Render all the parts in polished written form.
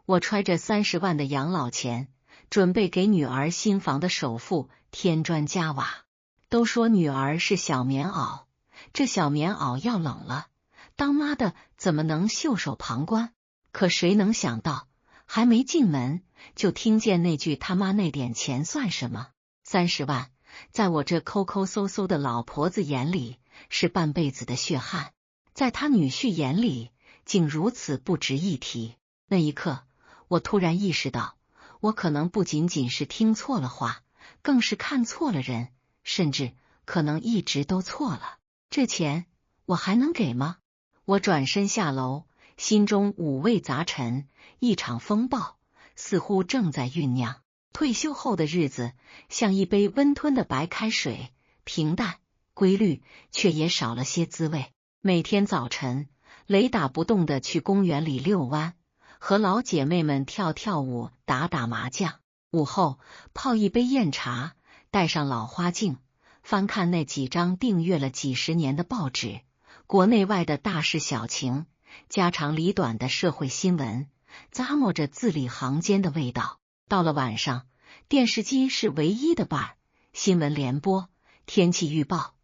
我揣着30万的养老钱，准备给女儿新房的首付添砖加瓦。都说女儿是小棉袄，这小棉袄要冷了，当妈的怎么能袖手旁观？可谁能想到，还没进门，就听见那句他妈那点钱算什么？30万，在我这抠抠搜搜的老婆子眼里是半辈子的血汗，在他女婿眼里竟如此不值一提。那一刻，我突然意识到，我可能不仅仅是听错了话，更是看错了人，甚至可能一直都错了。这钱我还能给吗？我转身下楼，心中五味杂陈，一场风暴似乎正在酝酿。退休后的日子像一杯温吞的白开水，平淡规律，却也少了些滋味。每天早晨雷打不动地去公园里遛弯，和老姐妹们跳跳舞，打打麻将。午后泡一杯酽茶，戴上老花镜，翻看那几张订阅了几十年的报纸，国内外的大事小情，家长里短的社会新闻，咂摸着字里行间的味道。到了晚上，电视机是唯一的伴儿，新闻联播，天气预报，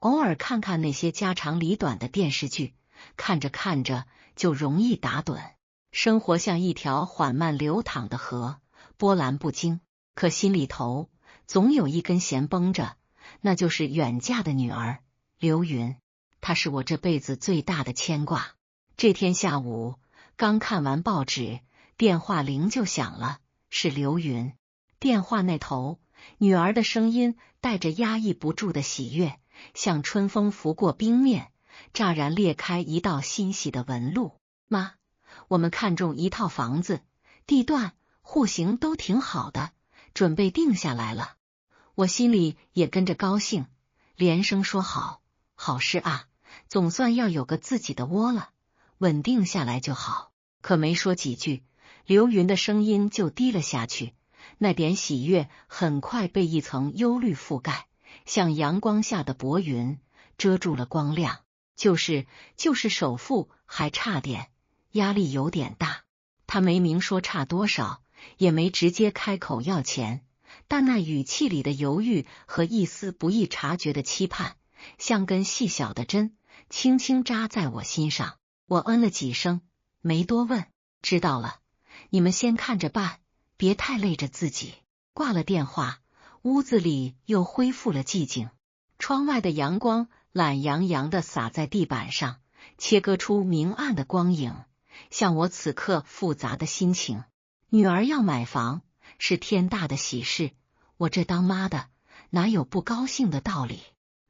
偶尔看看那些家长里短的电视剧，看着看着就容易打盹。生活像一条缓慢流淌的河，波澜不惊，可心里头总有一根弦绷着，那就是远嫁的女儿刘云，她是我这辈子最大的牵挂。这天下午刚看完报纸，电话铃就响了，是刘云。电话那头，女儿的声音带着压抑不住的喜悦，像春风拂过冰面，乍然裂开一道欣喜的纹路。妈，我们看中一套房子，地段、户型都挺好的，准备定下来了。我心里也跟着高兴，连声说好。好事啊，总算要有个自己的窝了，稳定下来就好。可没说几句，刘云的声音就低了下去，那点喜悦很快被一层忧虑覆盖，像阳光下的薄云，遮住了光亮。就是首付还差点，压力有点大。他没明说差多少，也没直接开口要钱，但那语气里的犹豫和一丝不易察觉的期盼，像根细小的针，轻轻扎在我心上。我嗯了几声，没多问。知道了，你们先看着办，别太累着自己。挂了电话，屋子里又恢复了寂静。窗外的阳光懒洋洋地洒在地板上，切割出明暗的光影，像我此刻复杂的心情。女儿要买房是天大的喜事，我这当妈的哪有不高兴的道理？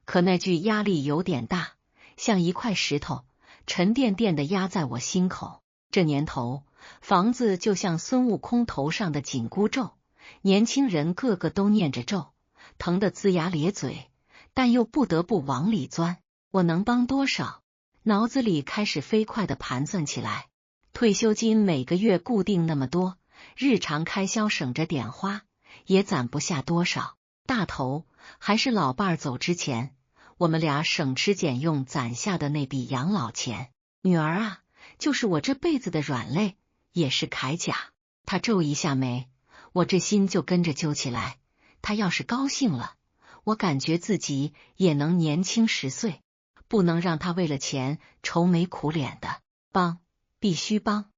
可那句压力有点大，像一块石头沉甸甸地压在我心口。这年头，房子就像孙悟空头上的紧箍咒，年轻人个个都念着咒，疼得龇牙咧嘴，但又不得不往里钻。我能帮多少？脑子里开始飞快地盘算起来。退休金每个月固定那么多，日常开销省着点花，也攒不下多少。大头还是老伴儿走之前，我们俩省吃俭用攒下的那笔养老钱。女儿啊，就是我这辈子的软肋，也是铠甲。他皱一下眉，我这心就跟着揪起来。他要是高兴了，我感觉自己也能年轻10岁，不能让他为了钱愁眉苦脸的。帮，必须帮。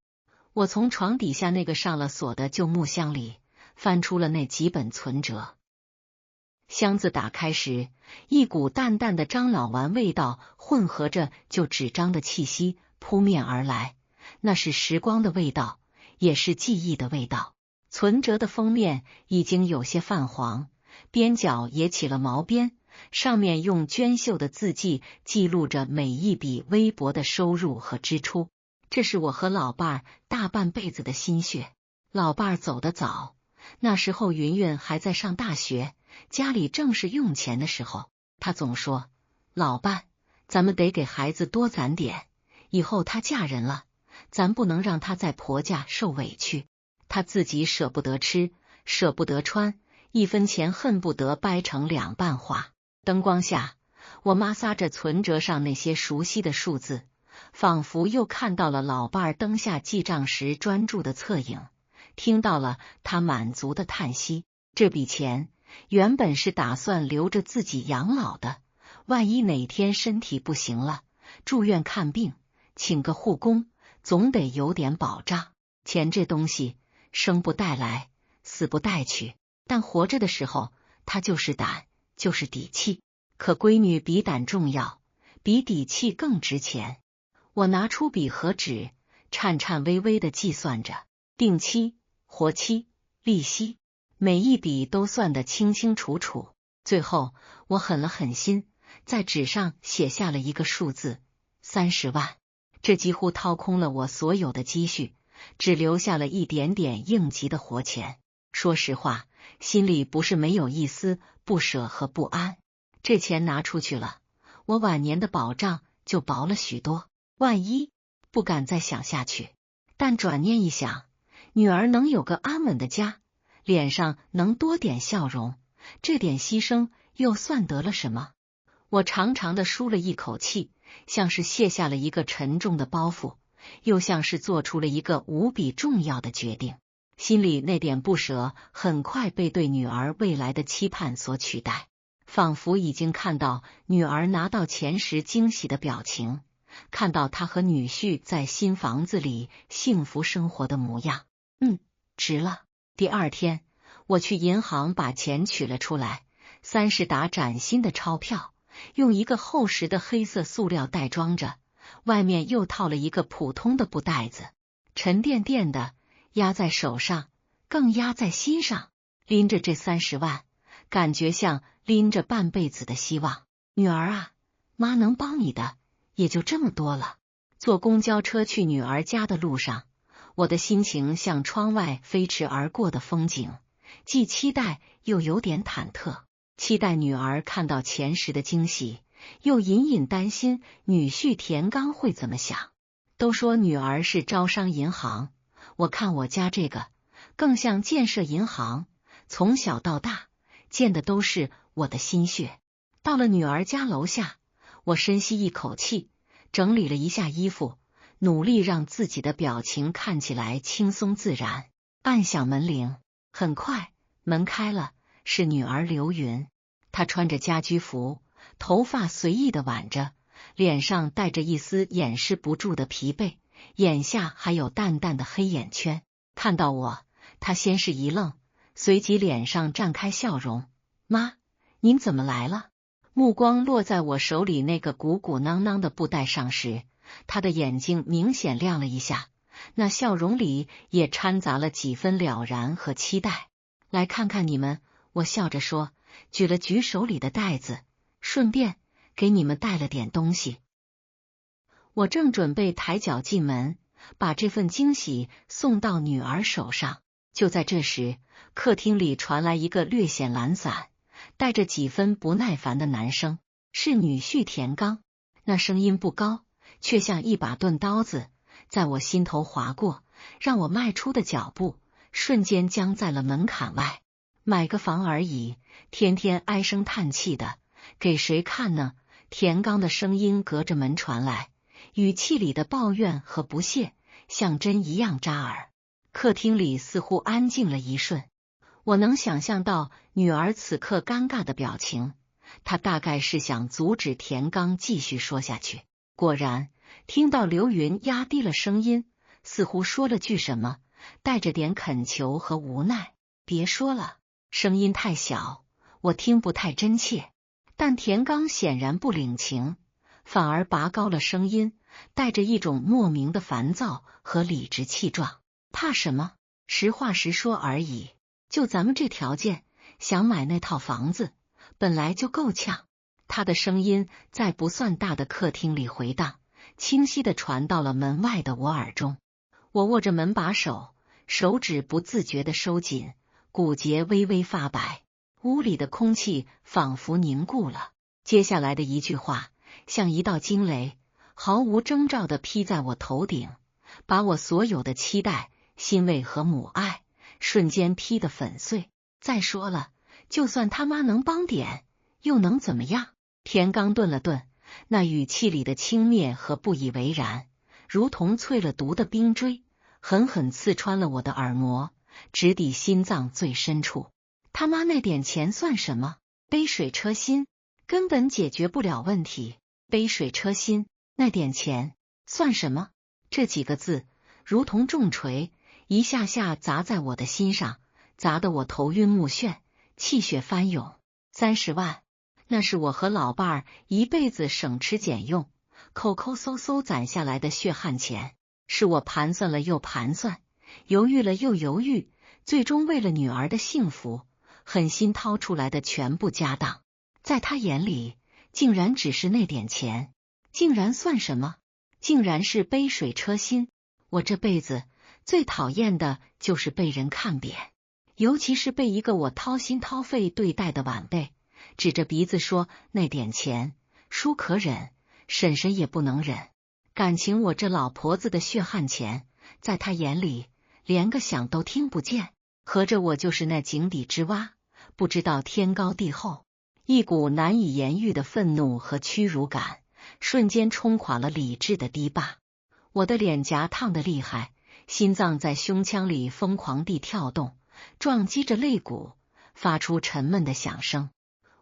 我从床底下那个上了锁的旧木箱里翻出了那几本存折。箱子打开时，一股淡淡的樟脑丸味道混合着旧纸张的气息扑面而来，那是时光的味道，也是记忆的味道。存折的封面已经有些泛黄，边角也起了毛边，上面用娟秀的字迹记录着每一笔微薄的收入和支出。这是我和老伴儿大半辈子的心血。老伴儿走得早，那时候云云还在上大学，家里正是用钱的时候。他总说，老伴，咱们得给孩子多攒点，以后她嫁人了，咱不能让她在婆家受委屈。她自己舍不得吃，舍不得穿，一分钱恨不得掰成2半花。灯光下，我妈撒着存折上那些熟悉的数字，仿佛又看到了老伴儿灯下记账时专注的侧影，听到了他满足的叹息。这笔钱原本是打算留着自己养老的，万一哪天身体不行了，住院看病，请个护工，总得有点保障。钱这东西，生不带来，死不带去，但活着的时候，它就是胆，就是底气。可闺女比胆重要，比底气更值钱。我拿出笔和纸，颤颤巍巍地计算着定期、活期、利息，每一笔都算得清清楚楚。最后，我狠了狠心，在纸上写下了一个数字：30万。这几乎掏空了我所有的积蓄，只留下了一点点应急的活钱。说实话，心里不是没有一丝不舍和不安。这钱拿出去了，我晚年的保障就薄了许多。万一不敢再想下去，但转念一想，女儿能有个安稳的家，脸上能多点笑容，这点牺牲又算得了什么？我长长的舒了一口气，像是卸下了一个沉重的包袱，又像是做出了一个无比重要的决定。心里那点不舍很快被对女儿未来的期盼所取代，仿佛已经看到女儿拿到钱时惊喜的表情，看到她和女婿在新房子里幸福生活的模样。值了。第二天，我去银行把钱取了出来，30沓崭新的钞票，用一个厚实的黑色塑料袋装着，外面又套了一个普通的布袋子，沉甸甸的，压在手上，更压在心上。拎着这30万，感觉像拎着半辈子的希望。女儿啊，妈能帮你的也就这么多了。坐公交车去女儿家的路上，我的心情像窗外飞驰而过的风景，既期待又有点忐忑。期待女儿看到钱时的惊喜，又隐隐担心女婿田刚会怎么想。都说女儿是招商银行，我看我家这个更像建设银行，从小到大见的都是我的心血。到了女儿家楼下，我深吸一口气，整理了一下衣服，努力让自己的表情看起来轻松自然。按响门铃，很快门开了，是女儿刘云。她穿着家居服，头发随意的挽着，脸上带着一丝掩饰不住的疲惫，眼下还有淡淡的黑眼圈。看到我，她先是一愣，随即脸上绽开笑容。妈，您怎么来了？目光落在我手里那个鼓鼓囊囊的布袋上时，她的眼睛明显亮了一下，那笑容里也掺杂了几分了然和期待。来看看你们，我笑着说，举了举手里的袋子，顺便给你们带了点东西。我正准备抬脚进门，把这份惊喜送到女儿手上，就在这时，客厅里传来一个略显懒散，带着几分不耐烦的男声，是女婿田刚。那声音不高，却像一把钝刀子，在我心头划过，让我迈出的脚步瞬间僵在了门槛外。买个房而已，天天唉声叹气的，给谁看呢？田刚的声音隔着门传来，语气里的抱怨和不屑像针一样扎耳。客厅里似乎安静了一瞬，我能想象到女儿此刻尴尬的表情，她大概是想阻止田刚继续说下去。果然，听到刘云压低了声音，似乎说了句什么，带着点恳求和无奈。别说了，声音太小，我听不太真切。但田刚显然不领情，反而拔高了声音，带着一种莫名的烦躁和理直气壮。怕什么？实话实说而已。就咱们这条件，想买那套房子，本来就够呛。他的声音在不算大的客厅里回荡，清晰地传到了门外的我耳中。我握着门把手，手指不自觉地收紧，骨节微微发白。屋里的空气仿佛凝固了。接下来的一句话像一道惊雷，毫无征兆地劈在我头顶，把我所有的期待、欣慰和母爱瞬间劈得粉碎。再说了，就算他妈能帮点，又能怎么样？田刚顿了顿，那语气里的轻蔑和不以为然，如同淬了毒的冰锥，狠狠刺穿了我的耳膜，直抵心脏最深处。他妈那点钱算什么？杯水车薪，根本解决不了问题。杯水车薪，那点钱算什么？这几个字如同重锤，一下下砸在我的心上，砸得我头晕目眩，气血翻涌。30万，那是我和老伴儿一辈子省吃俭用，抠抠搜搜攒下来的血汗钱，是我盘算了又盘算，犹豫了又犹豫，最终为了女儿的幸福，狠心掏出来的全部家当。在他眼里，竟然只是那点钱，竟然算什么？竟然是杯水车薪。我这辈子最讨厌的就是被人看扁，尤其是被一个我掏心掏肺对待的晚辈指着鼻子说那点钱叔可忍，婶婶也不能忍。感情我这老婆子的血汗钱，在他眼里连个响都听不见，合着我就是那井底之蛙，不知道天高地厚。一股难以言喻的愤怒和屈辱感瞬间冲垮了理智的堤坝，我的脸颊烫得厉害，心脏在胸腔里疯狂地跳动，撞击着肋骨，发出沉闷的响声。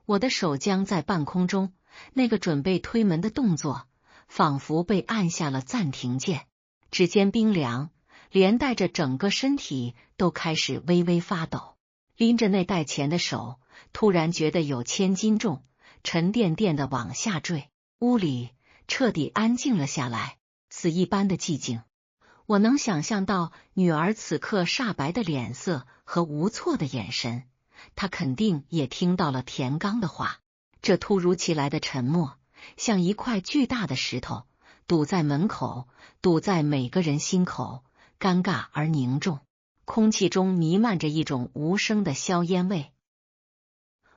我的手僵在半空中，那个准备推门的动作仿佛被按下了暂停键，指尖冰凉，连带着整个身体都开始微微发抖。拎着那袋钱的手突然觉得有千斤重，沉甸甸的往下坠。屋里彻底安静了下来，死一般的寂静。我能想象到女儿此刻煞白的脸色和无措的眼神，她肯定也听到了田刚的话。这突如其来的沉默，像一块巨大的石头，堵在门口，堵在每个人心口，尴尬而凝重。空气中弥漫着一种无声的硝烟味。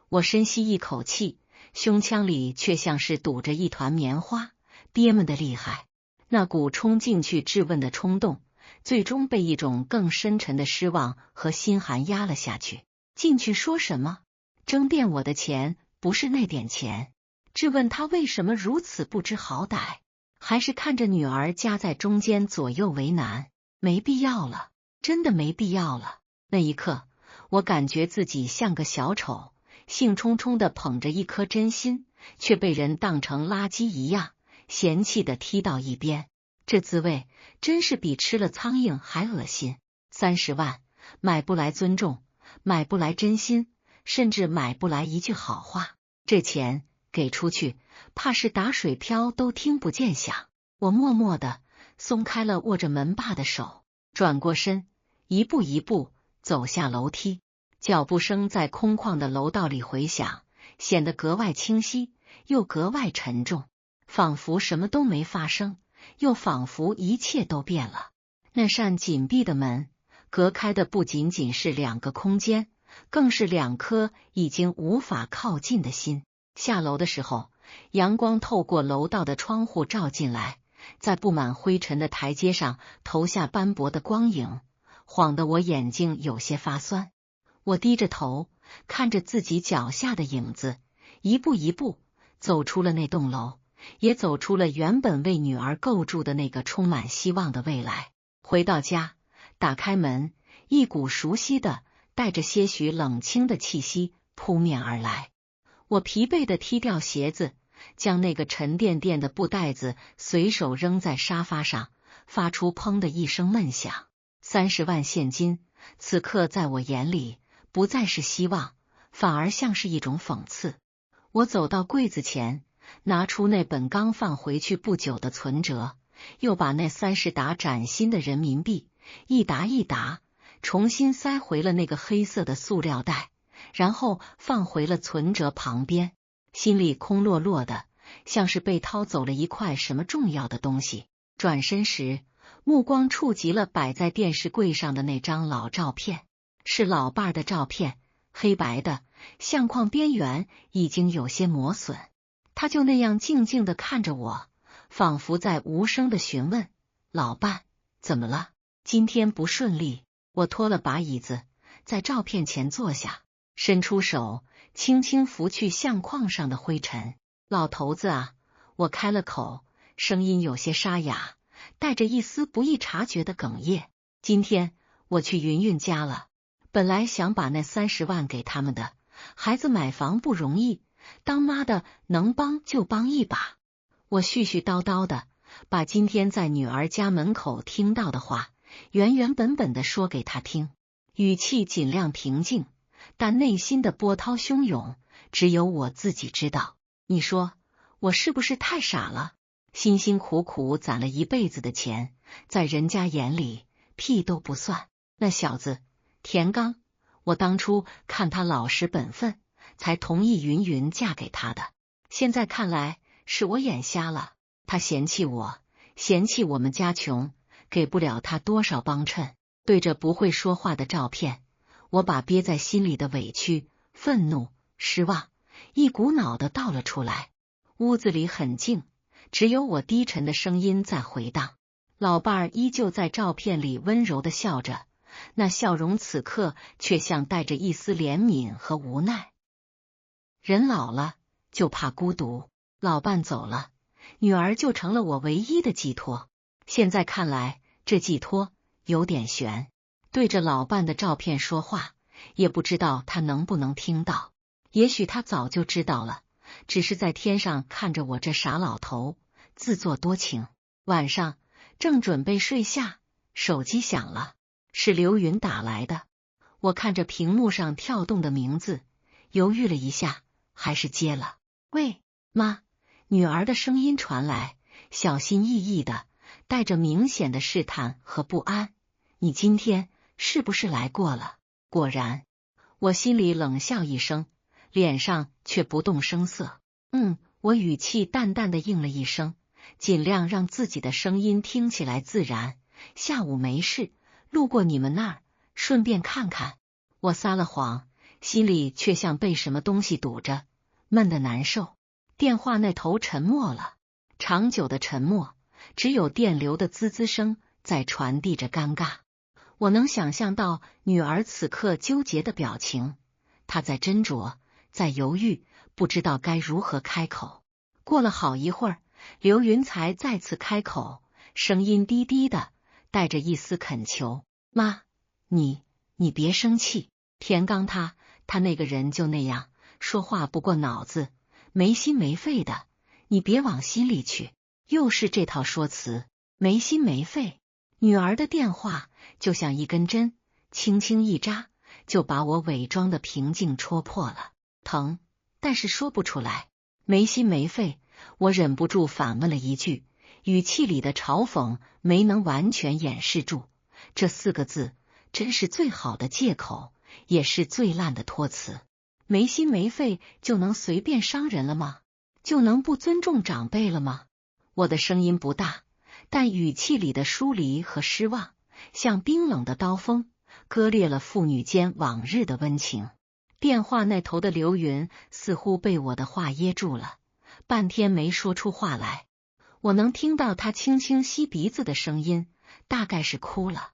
我深吸一口气，胸腔里却像是堵着一团棉花，憋闷得厉害。那股冲进去质问的冲动，最终被一种更深沉的失望和心寒压了下去。进去说什么？争辩我的钱不是那点钱？质问他为什么如此不知好歹？还是看着女儿夹在中间左右为难？没必要了，真的没必要了。那一刻，我感觉自己像个小丑，兴冲冲地捧着一颗真心，却被人当成垃圾一样嫌弃地踢到一边。这滋味真是比吃了苍蝇还恶心。30万买不来尊重，买不来真心，甚至买不来一句好话。这钱给出去，怕是打水漂都听不见响。我默默地松开了握着门把的手，转过身，一步一步走下楼梯。脚步声在空旷的楼道里回响，显得格外清晰，又格外沉重，仿佛什么都没发生，又仿佛一切都变了。那扇紧闭的门，隔开的不仅仅是2个空间，更是2颗已经无法靠近的心。下楼的时候，阳光透过楼道的窗户照进来，在布满灰尘的台阶上投下斑驳的光影，晃得我眼睛有些发酸。我低着头，看着自己脚下的影子，一步一步走出了那栋楼，也走出了原本为女儿构筑的那个充满希望的未来。回到家，打开门，一股熟悉的带着些许冷清的气息扑面而来。我疲惫地踢掉鞋子，将那个沉甸甸的布袋子随手扔在沙发上，发出砰的一声闷响。30万现金，此刻在我眼里不再是希望，反而像是一种讽刺。我走到柜子前，拿出那本刚放回去不久的存折，又把那30沓崭新的人民币一沓一沓重新塞回了那个黑色的塑料袋，然后放回了存折旁边，心里空落落的，像是被掏走了一块什么重要的东西。转身时，目光触及了摆在电视柜上的那张老照片，是老伴儿的照片，黑白的，相框边缘已经有些磨损。他就那样静静地看着我，仿佛在无声地询问：老伴，怎么了？今天不顺利？我拖了把椅子，在照片前坐下，伸出手轻轻拂去相框上的灰尘。老头子啊，我开了口，声音有些沙哑，带着一丝不易察觉的哽咽。今天我去云云家了，本来想把那30万给他们的，孩子买房不容易，当妈的能帮就帮一把。我絮絮叨叨的把今天在女儿家门口听到的话原原本本的说给她听，语气尽量平静，但内心的波涛汹涌，只有我自己知道。你说我是不是太傻了？辛辛苦苦攒了一辈子的钱，在人家眼里屁都不算。那小子田刚，我当初看他老实本分，才同意云云嫁给他的。现在看来是我眼瞎了，他嫌弃我，嫌弃我们家穷，给不了他多少帮衬。对着不会说话的照片，我把憋在心里的委屈、愤怒、失望一股脑的倒了出来。屋子里很静，只有我低沉的声音在回荡。老伴儿依旧在照片里温柔的笑着，那笑容此刻却像带着一丝怜悯和无奈。人老了就怕孤独，老伴走了，女儿就成了我唯一的寄托。现在看来，这寄托有点悬。对着老伴的照片说话，也不知道他能不能听到。也许他早就知道了，只是在天上看着我这傻老头，自作多情。晚上正准备睡下，手机响了，是刘云打来的。我看着屏幕上跳动的名字，犹豫了一下，还是接了。喂，妈。女儿的声音传来，小心翼翼的，带着明显的试探和不安。你今天是不是来过了？果然，我心里冷笑一声，脸上却不动声色。我语气淡淡的应了一声，尽量让自己的声音听起来自然。下午没事，路过你们那儿，顺便看看。我撒了谎，心里却像被什么东西堵着，闷得难受。电话那头沉默了，长久的沉默，只有电流的滋滋声在传递着尴尬。我能想象到女儿此刻纠结的表情，她在斟酌，在犹豫，不知道该如何开口。过了好一会儿，刘云才再次开口，声音低低的，带着一丝恳求。妈，你别生气，田刚他那个人就那样，说话不过脑子，没心没肺的，你别往心里去。又是这套说辞，没心没肺。女儿的电话就像一根针，轻轻一扎，就把我伪装的平静戳破了。疼，但是说不出来。没心没肺，我忍不住反问了一句，语气里的嘲讽没能完全掩饰住。这4个字真是最好的借口，也是最烂的托词。没心没肺就能随便伤人了吗？就能不尊重长辈了吗？我的声音不大，但语气里的疏离和失望，像冰冷的刀锋，割裂了父女间往日的温情。电话那头的刘云似乎被我的话噎住了，半天没说出话来。我能听到他轻轻吸鼻子的声音，大概是哭了。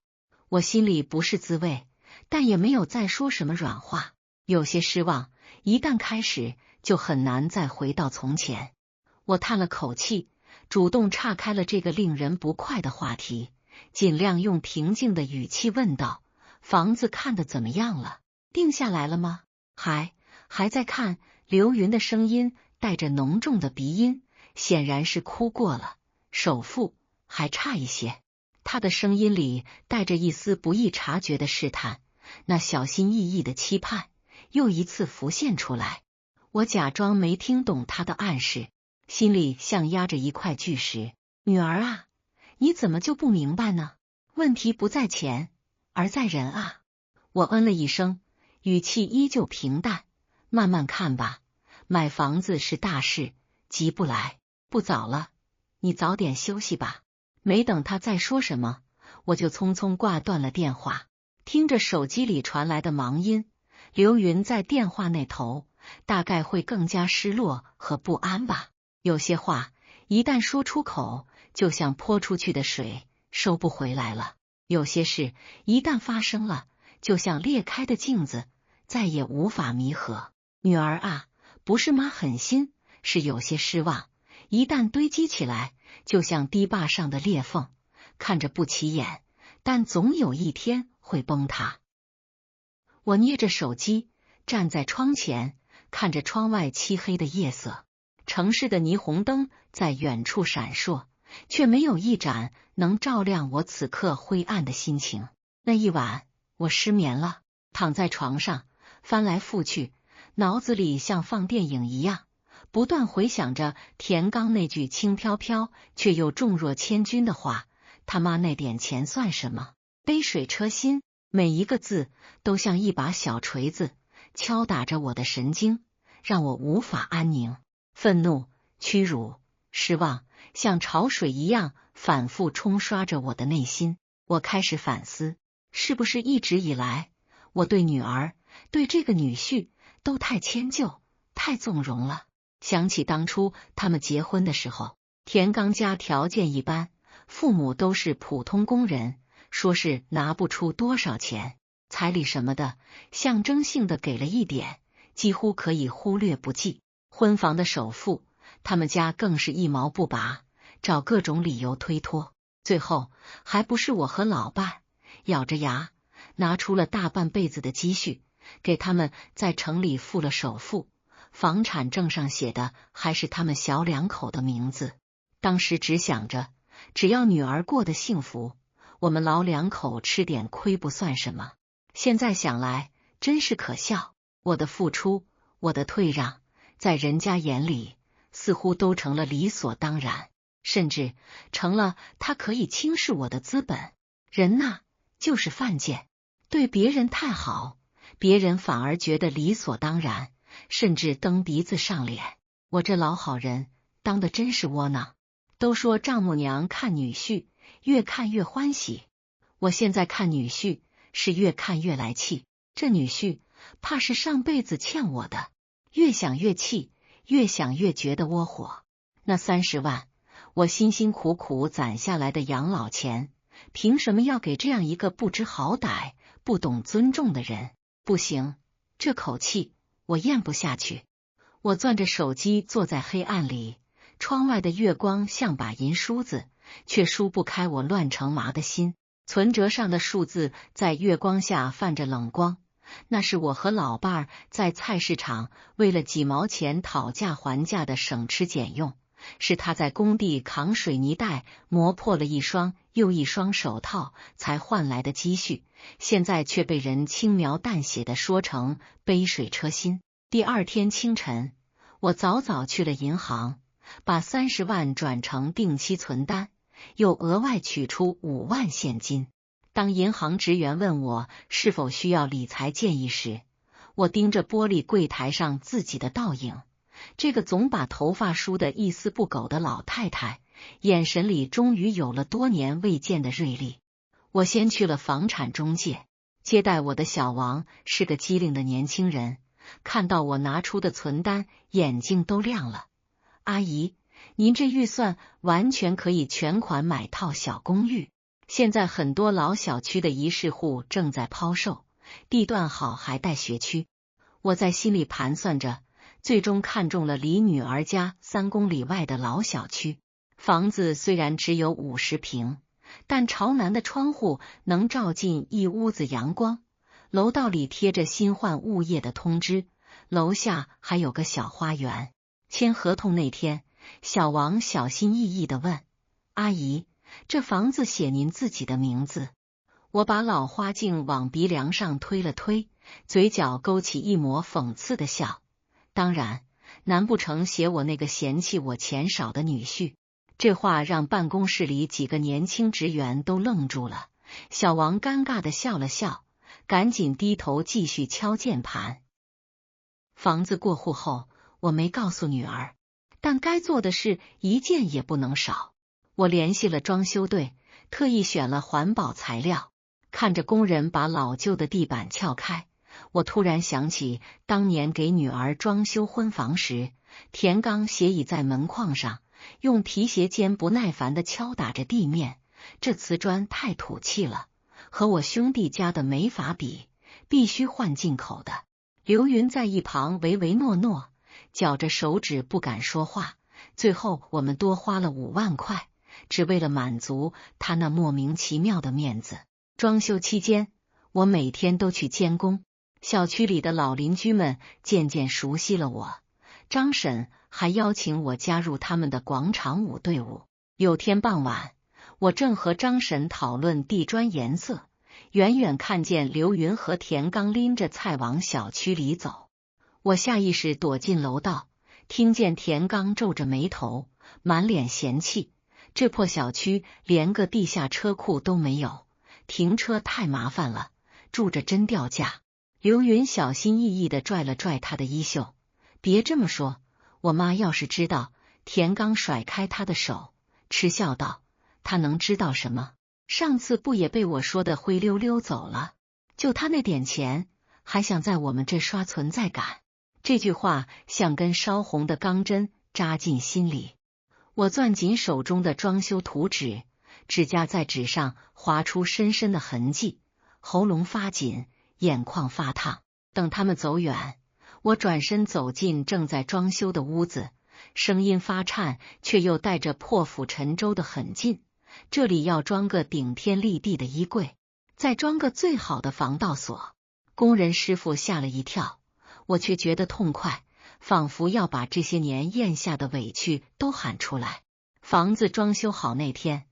我心里不是滋味，但也没有再说什么软话。有些失望，一旦开始，就很难再回到从前。我叹了口气，主动岔开了这个令人不快的话题，尽量用平静的语气问道：房子看得怎么样了？定下来了吗？还在看。刘云的声音带着浓重的鼻音，显然是哭过了。首付还差一些。他的声音里带着一丝不易察觉的试探，那小心翼翼的期盼又一次浮现出来。我假装没听懂他的暗示，心里像压着一块巨石。女儿啊，你怎么就不明白呢？问题不在钱，而在人啊。我嗯了一声，语气依旧平淡。慢慢看吧，买房子是大事，急不来。不早了，你早点休息吧。没等他再说什么，我就匆匆挂断了电话。听着手机里传来的忙音，刘云在电话那头大概会更加失落和不安吧。有些话一旦说出口，就像泼出去的水，收不回来了。有些事一旦发生了，就像裂开的镜子，再也无法弥合。女儿啊，不是妈狠心，是有些失望，一旦堆积起来，就像堤坝上的裂缝，看着不起眼，但总有一天会崩塌。我捏着手机，站在窗前，看着窗外漆黑的夜色，城市的霓虹灯在远处闪烁，却没有一盏能照亮我此刻灰暗的心情。那一晚，我失眠了，躺在床上，翻来覆去，脑子里像放电影一样，不断回想着田刚那句轻飘飘却又重若千钧的话：他妈那点钱算什么？杯水车薪。每一个字都像一把小锤子，敲打着我的神经，让我无法安宁。愤怒、屈辱、失望，像潮水一样反复冲刷着我的内心。我开始反思，是不是一直以来，我对女儿、对这个女婿都太迁就、太纵容了？想起当初他们结婚的时候，田刚家条件一般，父母都是普通工人，说是拿不出多少钱，彩礼什么的象征性的给了一点，几乎可以忽略不计。婚房的首付，他们家更是一毛不拔，找各种理由推脱。最后还不是我和老伴咬着牙拿出了大半辈子的积蓄，给他们在城里付了首付，房产证上写的还是他们小两口的名字。当时只想着，只要女儿过得幸福，我们老两口吃点亏不算什么。现在想来真是可笑，我的付出，我的退让，在人家眼里似乎都成了理所当然，甚至成了他可以轻视我的资本。人呐，就是犯贱，对别人太好，别人反而觉得理所当然，甚至蹬鼻子上脸。我这老好人当的真是窝囊。都说丈母娘看女婿越看越欢喜，我现在看女婿是越看越来气。这女婿怕是上辈子欠我的，越想越气，越想越觉得窝火。那30万，我辛辛苦苦攒下来的养老钱，凭什么要给这样一个不知好歹、不懂尊重的人？不行，这口气我咽不下去。我攥着手机坐在黑暗里，窗外的月光像把银梳子，却梳不开我乱成麻的心。存折上的数字在月光下泛着冷光，那是我和老伴儿在菜市场为了几毛钱讨价还价的省吃俭用，是他在工地扛水泥袋磨破了一双又一双手套才换来的积蓄，现在却被人轻描淡写的说成杯水车薪。第二天清晨，我早早去了银行，把30万转成定期存单，又额外取出5万现金。当银行职员问我是否需要理财建议时，我盯着玻璃柜台上自己的倒影，这个总把头发梳得一丝不苟的老太太，眼神里终于有了多年未见的锐利。我先去了房产中介，接待我的小王是个机灵的年轻人，看到我拿出的存单，眼睛都亮了。阿姨，您这预算完全可以全款买套小公寓，现在很多老小区的一室户正在抛售，地段好还带学区。我在心里盘算着，最终看中了离女儿家3公里外的老小区。房子虽然只有50平，但朝南的窗户能照进一屋子阳光，楼道里贴着新换物业的通知，楼下还有个小花园。签合同那天，小王小心翼翼地问：阿姨，这房子写您自己的名字？我把老花镜往鼻梁上推了推，嘴角勾起一抹讽刺的笑。当然，难不成写我那个嫌弃我钱少的女婿？这话让办公室里几个年轻职员都愣住了。小王尴尬地笑了笑，赶紧低头继续敲键盘。房子过户后，我没告诉女儿，但该做的事一件也不能少。我联系了装修队，特意选了环保材料。看着工人把老旧的地板撬开，我突然想起当年给女儿装修婚房时，田刚斜倚在门框上，用皮鞋尖不耐烦地敲打着地面。这瓷砖太土气了，和我兄弟家的没法比，必须换进口的。刘云在一旁唯唯诺诺，绞着手指不敢说话，最后我们多花了5万块，只为了满足他那莫名其妙的面子。装修期间，我每天都去监工，小区里的老邻居们渐渐熟悉了我。张婶还邀请我加入他们的广场舞队伍。有天傍晚，我正和张婶讨论地砖颜色，远远看见刘云和田刚拎着菜往小区里走。我下意识躲进楼道，听见田刚皱着眉头，满脸嫌弃，这破小区连个地下车库都没有，停车太麻烦了，住着真掉价。刘云小心翼翼地拽了拽他的衣袖，别这么说，我妈要是知道。田刚甩开他的手，嗤笑道，他能知道什么？上次不也被我说的灰溜溜走了？就他那点钱，还想在我们这刷存在感。这句话像根烧红的钢针扎进心里。我攥紧手中的装修图纸，指甲在纸上划出深深的痕迹，喉咙发紧，眼眶发烫。等他们走远，我转身走进正在装修的屋子，声音发颤，却又带着破釜沉舟的狠劲。这里要装个顶天立地的衣柜，再装个最好的防盗锁。工人师傅吓了一跳，我却觉得痛快，仿佛要把这些年咽下的委屈都喊出来。房子装修好那天，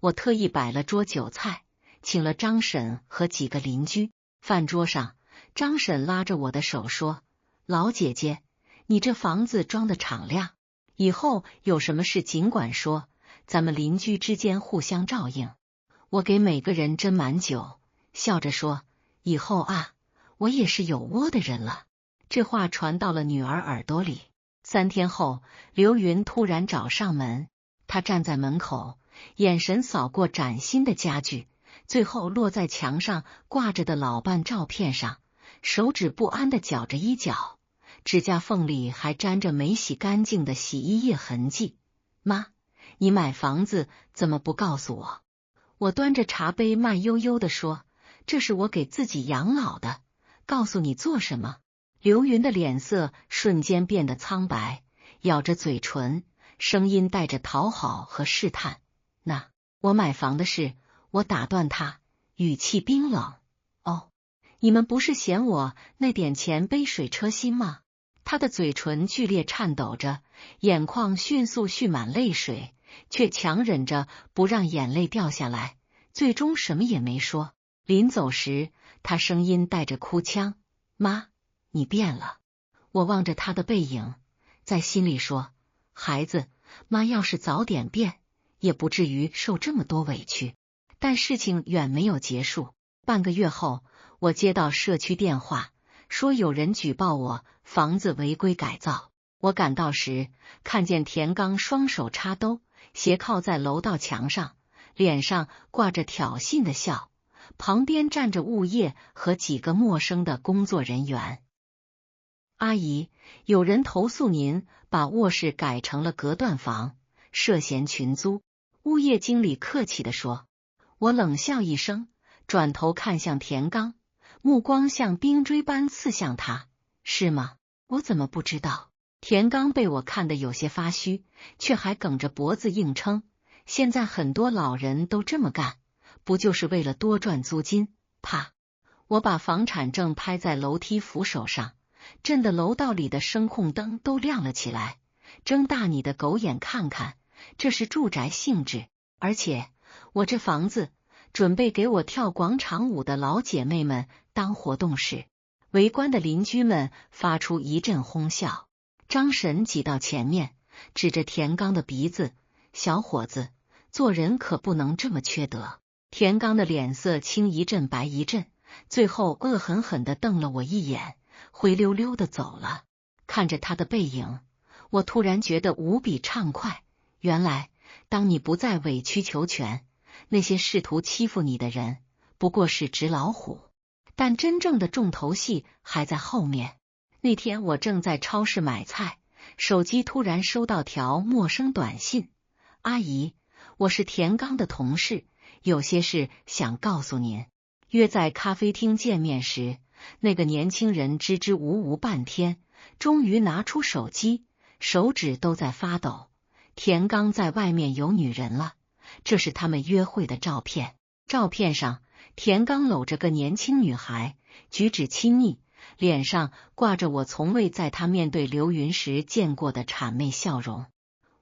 我特意摆了桌酒菜，请了张婶和几个邻居。饭桌上，张婶拉着我的手说，老姐姐，你这房子装的敞亮，以后有什么事尽管说，咱们邻居之间互相照应。我给每个人斟满酒，笑着说，以后啊，我也是有窝的人了。这话传到了女儿耳朵里。3天后，刘云突然找上门，他站在门口，眼神扫过崭新的家具，最后落在墙上挂着的老伴照片上，手指不安地搅着衣角，指甲缝里还沾着没洗干净的洗衣液痕迹。妈，你买房子怎么不告诉我？我端着茶杯慢悠悠地说，这是我给自己养老的，告诉你做什么？刘云的脸色瞬间变得苍白，咬着嘴唇，声音带着讨好和试探。那我买房的事，我打断他，语气冰冷。哦，你们不是嫌我那点钱杯水车薪吗？他的嘴唇剧烈颤抖着，眼眶迅速蓄满泪水，却强忍着不让眼泪掉下来，最终什么也没说。临走时，他声音带着哭腔，妈，你变了。我望着他的背影，在心里说，孩子，妈要是早点变，也不至于受这么多委屈。但事情远没有结束。半个月后，我接到社区电话，说有人举报我房子违规改造。我赶到时，看见田刚双手插兜，斜靠在楼道墙上，脸上挂着挑衅的笑，旁边站着物业和几个陌生的工作人员。阿姨，有人投诉您把卧室改成了隔断房，涉嫌群租。物业经理客气地说。我冷笑一声，转头看向田刚，目光像冰锥般刺向他。是吗？我怎么不知道？田刚被我看得有些发虚，却还梗着脖子硬撑。现在很多老人都这么干，不就是为了多赚租金？啪！我把房产证拍在楼梯扶手上，震得楼道里的声控灯都亮了起来。睁大你的狗眼看看，这是住宅性质，而且我这房子准备给我跳广场舞的老姐妹们当活动室。围观的邻居们发出一阵哄笑。张婶挤到前面，指着田刚的鼻子，小伙子，做人可不能这么缺德。田刚的脸色青一阵白一阵，最后恶狠狠地瞪了我一眼，灰溜溜地走了。看着他的背影，我突然觉得无比畅快。原来当你不再委曲求全，那些试图欺负你的人不过是纸老虎，但真正的重头戏还在后面。那天我正在超市买菜，手机突然收到条陌生短信，阿姨，我是田刚的同事，有些事想告诉您。约在咖啡厅见面时，那个年轻人支支吾吾半天，终于拿出手机，手指都在发抖，田刚在外面有女人了，这是他们约会的照片。照片上，田刚搂着个年轻女孩，举止亲昵，脸上挂着我从未在他面对刘云时见过的谄媚笑容。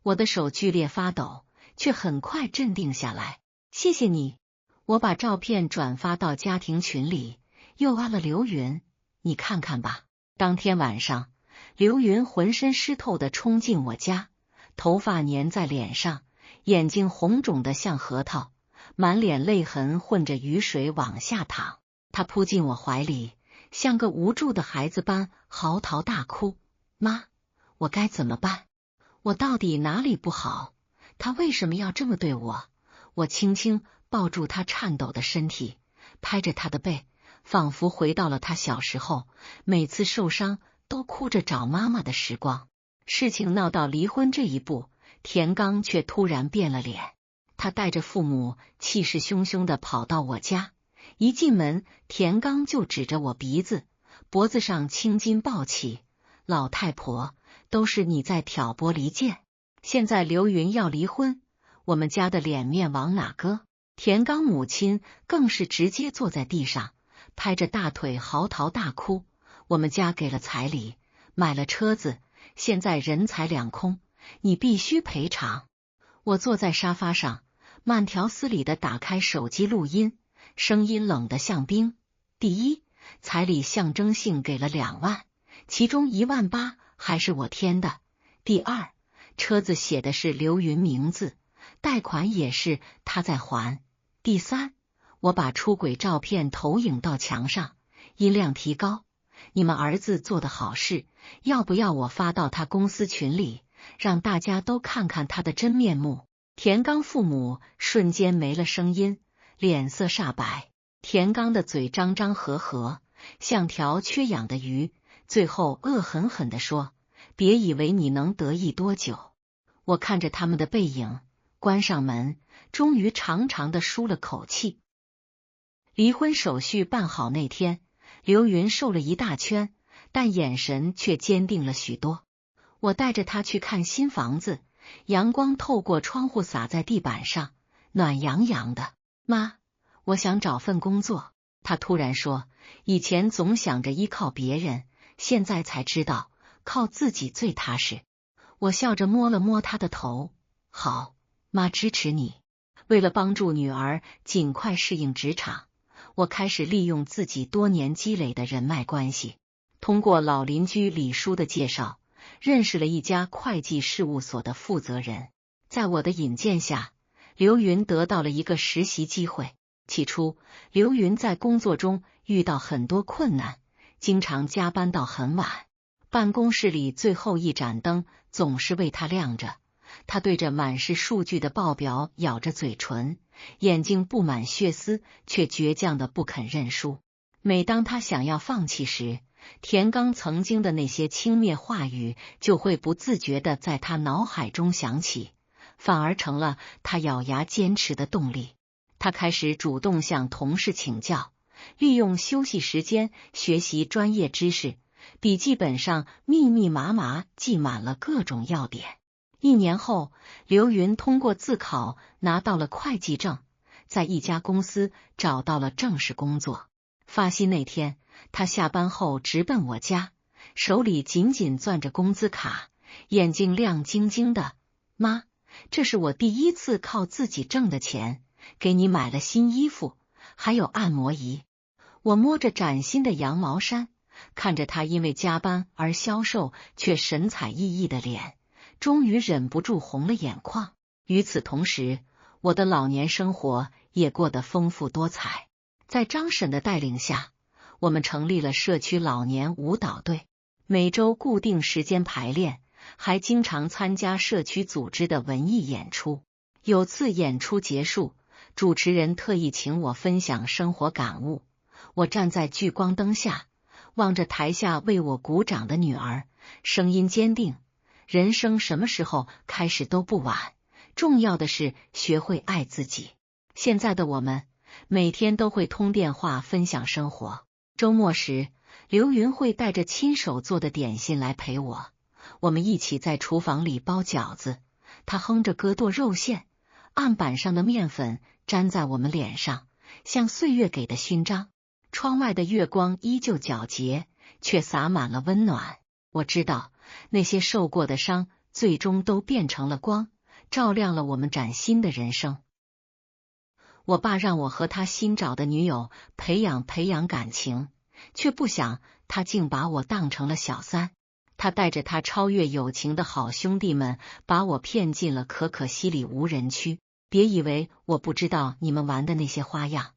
我的手剧烈发抖，却很快镇定下来。谢谢你。我把照片转发到家庭群里，又挖了刘云，你看看吧。当天晚上，刘云浑身湿透的冲进我家，头发粘在脸上，眼睛红肿的像核桃，满脸泪痕混着雨水往下淌。他扑进我怀里，像个无助的孩子般嚎啕大哭。妈，我该怎么办？我到底哪里不好？他为什么要这么对我？我轻轻抱住他颤抖的身体，拍着他的背，仿佛回到了他小时候每次受伤都哭着找妈妈的时光。事情闹到离婚这一步，田刚却突然变了脸。他带着父母气势汹汹地跑到我家，一进门，田刚就指着我鼻子，脖子上青筋暴起。老太婆，都是你在挑拨离间。现在刘云要离婚，我们家的脸面往哪搁？田刚母亲更是直接坐在地上，拍着大腿嚎啕大哭。我们家给了彩礼，买了车子，现在人财两空，你必须赔偿。我坐在沙发上，慢条斯理地打开手机录音，声音冷得像冰。第一，彩礼象征性给了2万，其中1.8万还是我添的。第二，车子写的是刘云名字，贷款也是他在还。第三，我把出轨照片投影到墙上，音量提高。你们儿子做的好事，要不要我发到他公司群里，让大家都看看他的真面目？田刚父母瞬间没了声音，脸色煞白。田刚的嘴张张合合，像条缺氧的鱼，最后恶狠狠地说：别以为你能得意多久。我看着他们的背影，关上门，终于长长的舒了口气。离婚手续办好那天，刘云瘦了一大圈，但眼神却坚定了许多。我带着他去看新房子，阳光透过窗户洒在地板上，暖洋洋的。妈，我想找份工作。他突然说，以前总想着依靠别人，现在才知道靠自己最踏实。我笑着摸了摸他的头，好，妈支持你。为了帮助女儿尽快适应职场，我开始利用自己多年积累的人脉关系，通过老邻居李叔的介绍，认识了一家会计事务所的负责人。在我的引荐下，刘云得到了一个实习机会。起初，刘云在工作中遇到很多困难，经常加班到很晚。办公室里最后一盏灯总是为他亮着，他对着满是数据的报表咬着嘴唇，眼睛布满血丝，却倔强的不肯认输。每当他想要放弃时，田刚曾经的那些轻蔑话语就会不自觉的在他脑海中响起，反而成了他咬牙坚持的动力。他开始主动向同事请教，利用休息时间学习专业知识，笔记本上密密麻麻记满了各种要点。1年后，刘云通过自考拿到了会计证，在一家公司找到了正式工作。发薪那天，他下班后直奔我家，手里紧紧攥着工资卡，眼睛亮晶晶的。妈，这是我第一次靠自己挣的钱，给你买了新衣服，还有按摩仪。我摸着崭新的羊毛衫，看着他因为加班而消瘦却神采奕奕的脸，终于忍不住红了眼眶。与此同时，我的老年生活也过得丰富多彩。在张婶的带领下，我们成立了社区老年舞蹈队，每周固定时间排练，还经常参加社区组织的文艺演出。有次演出结束，主持人特意请我分享生活感悟。我站在聚光灯下，望着台下为我鼓掌的女儿，声音坚定：人生什么时候开始都不晚，重要的是学会爱自己。现在的我们每天都会通电话分享生活，周末时刘云会带着亲手做的点心来陪我，我们一起在厨房里包饺子，他哼着割剁肉馅，案板上的面粉粘在我们脸上，像岁月给的勋章。窗外的月光依旧皎洁，却洒满了温暖。我知道，那些受过的伤，最终都变成了光，照亮了我们崭新的人生。我爸让我和他新找的女友培养感情，却不想他竟把我当成了小三。他带着他超越友情的好兄弟们，把我骗进了可西里无人区。别以为我不知道你们玩的那些花样。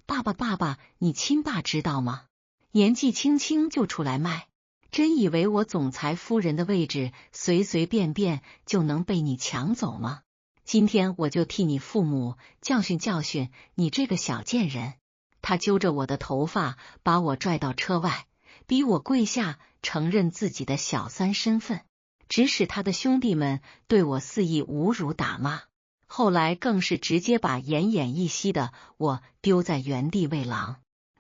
爸爸，你亲爸知道吗？年纪轻轻就出来卖，真以为我总裁夫人的位置随便就能被你抢走吗？今天我就替你父母教训你这个小贱人。他揪着我的头发，把我拽到车外，逼我跪下承认自己的小三身份，指使他的兄弟们对我肆意侮辱打骂。后来更是直接把奄奄一息的我丢在原地喂狼。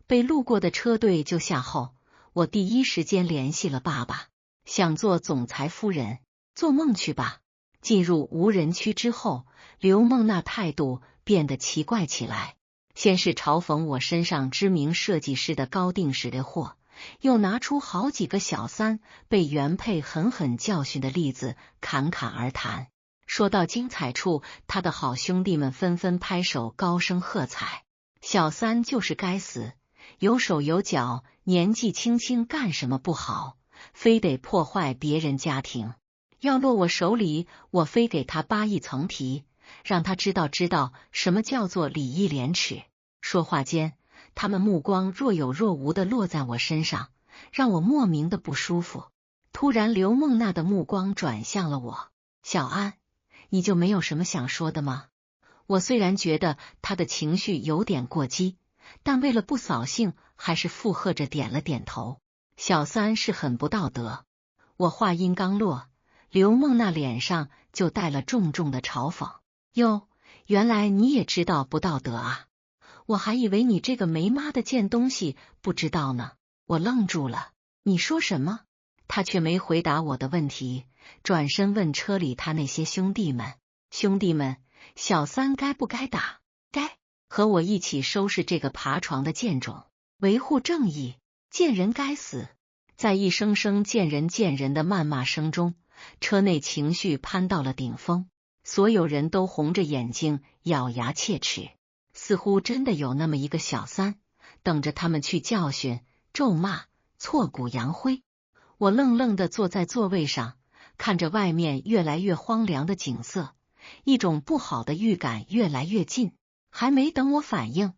被路过的车队救下后，我第一时间联系了爸爸，想做总裁夫人，做梦去吧。进入无人区之后，刘梦娜态度变得奇怪起来，先是嘲讽我身上知名设计师的高定式的货，又拿出好几个小三被原配狠狠教训的例子侃而谈。说到精彩处，他的好兄弟们纷纷拍手高声喝彩。小三就是该死，有手有脚，年纪轻轻干什么不好，非得破坏别人家庭。要落我手里，我非给他扒一层皮，让他知道什么叫做礼义廉耻。说话间，他们目光若有若无的落在我身上，让我莫名的不舒服。突然，刘梦娜的目光转向了我。小安，你就没有什么想说的吗？我虽然觉得他的情绪有点过激，但为了不扫兴，还是附和着点了点头。小三是很不道德。我话音刚落，刘梦娜脸上就带了重重的嘲讽。哟，原来你也知道不道德啊？我还以为你这个没妈的贱东西不知道呢。我愣住了，你说什么？他却没回答我的问题，转身问车里他那些兄弟们，小三该不该打？该，和我一起收拾这个爬床的贱种，维护正义，贱人该死。在一声声贱人的谩骂声中，车内情绪攀到了顶峰，所有人都红着眼睛咬牙切齿，似乎真的有那么一个小三，等着他们去教训、咒骂、挫骨扬灰。我愣愣地坐在座位上，看着外面越来越荒凉的景色，一种不好的预感越来越近。还没等我反应，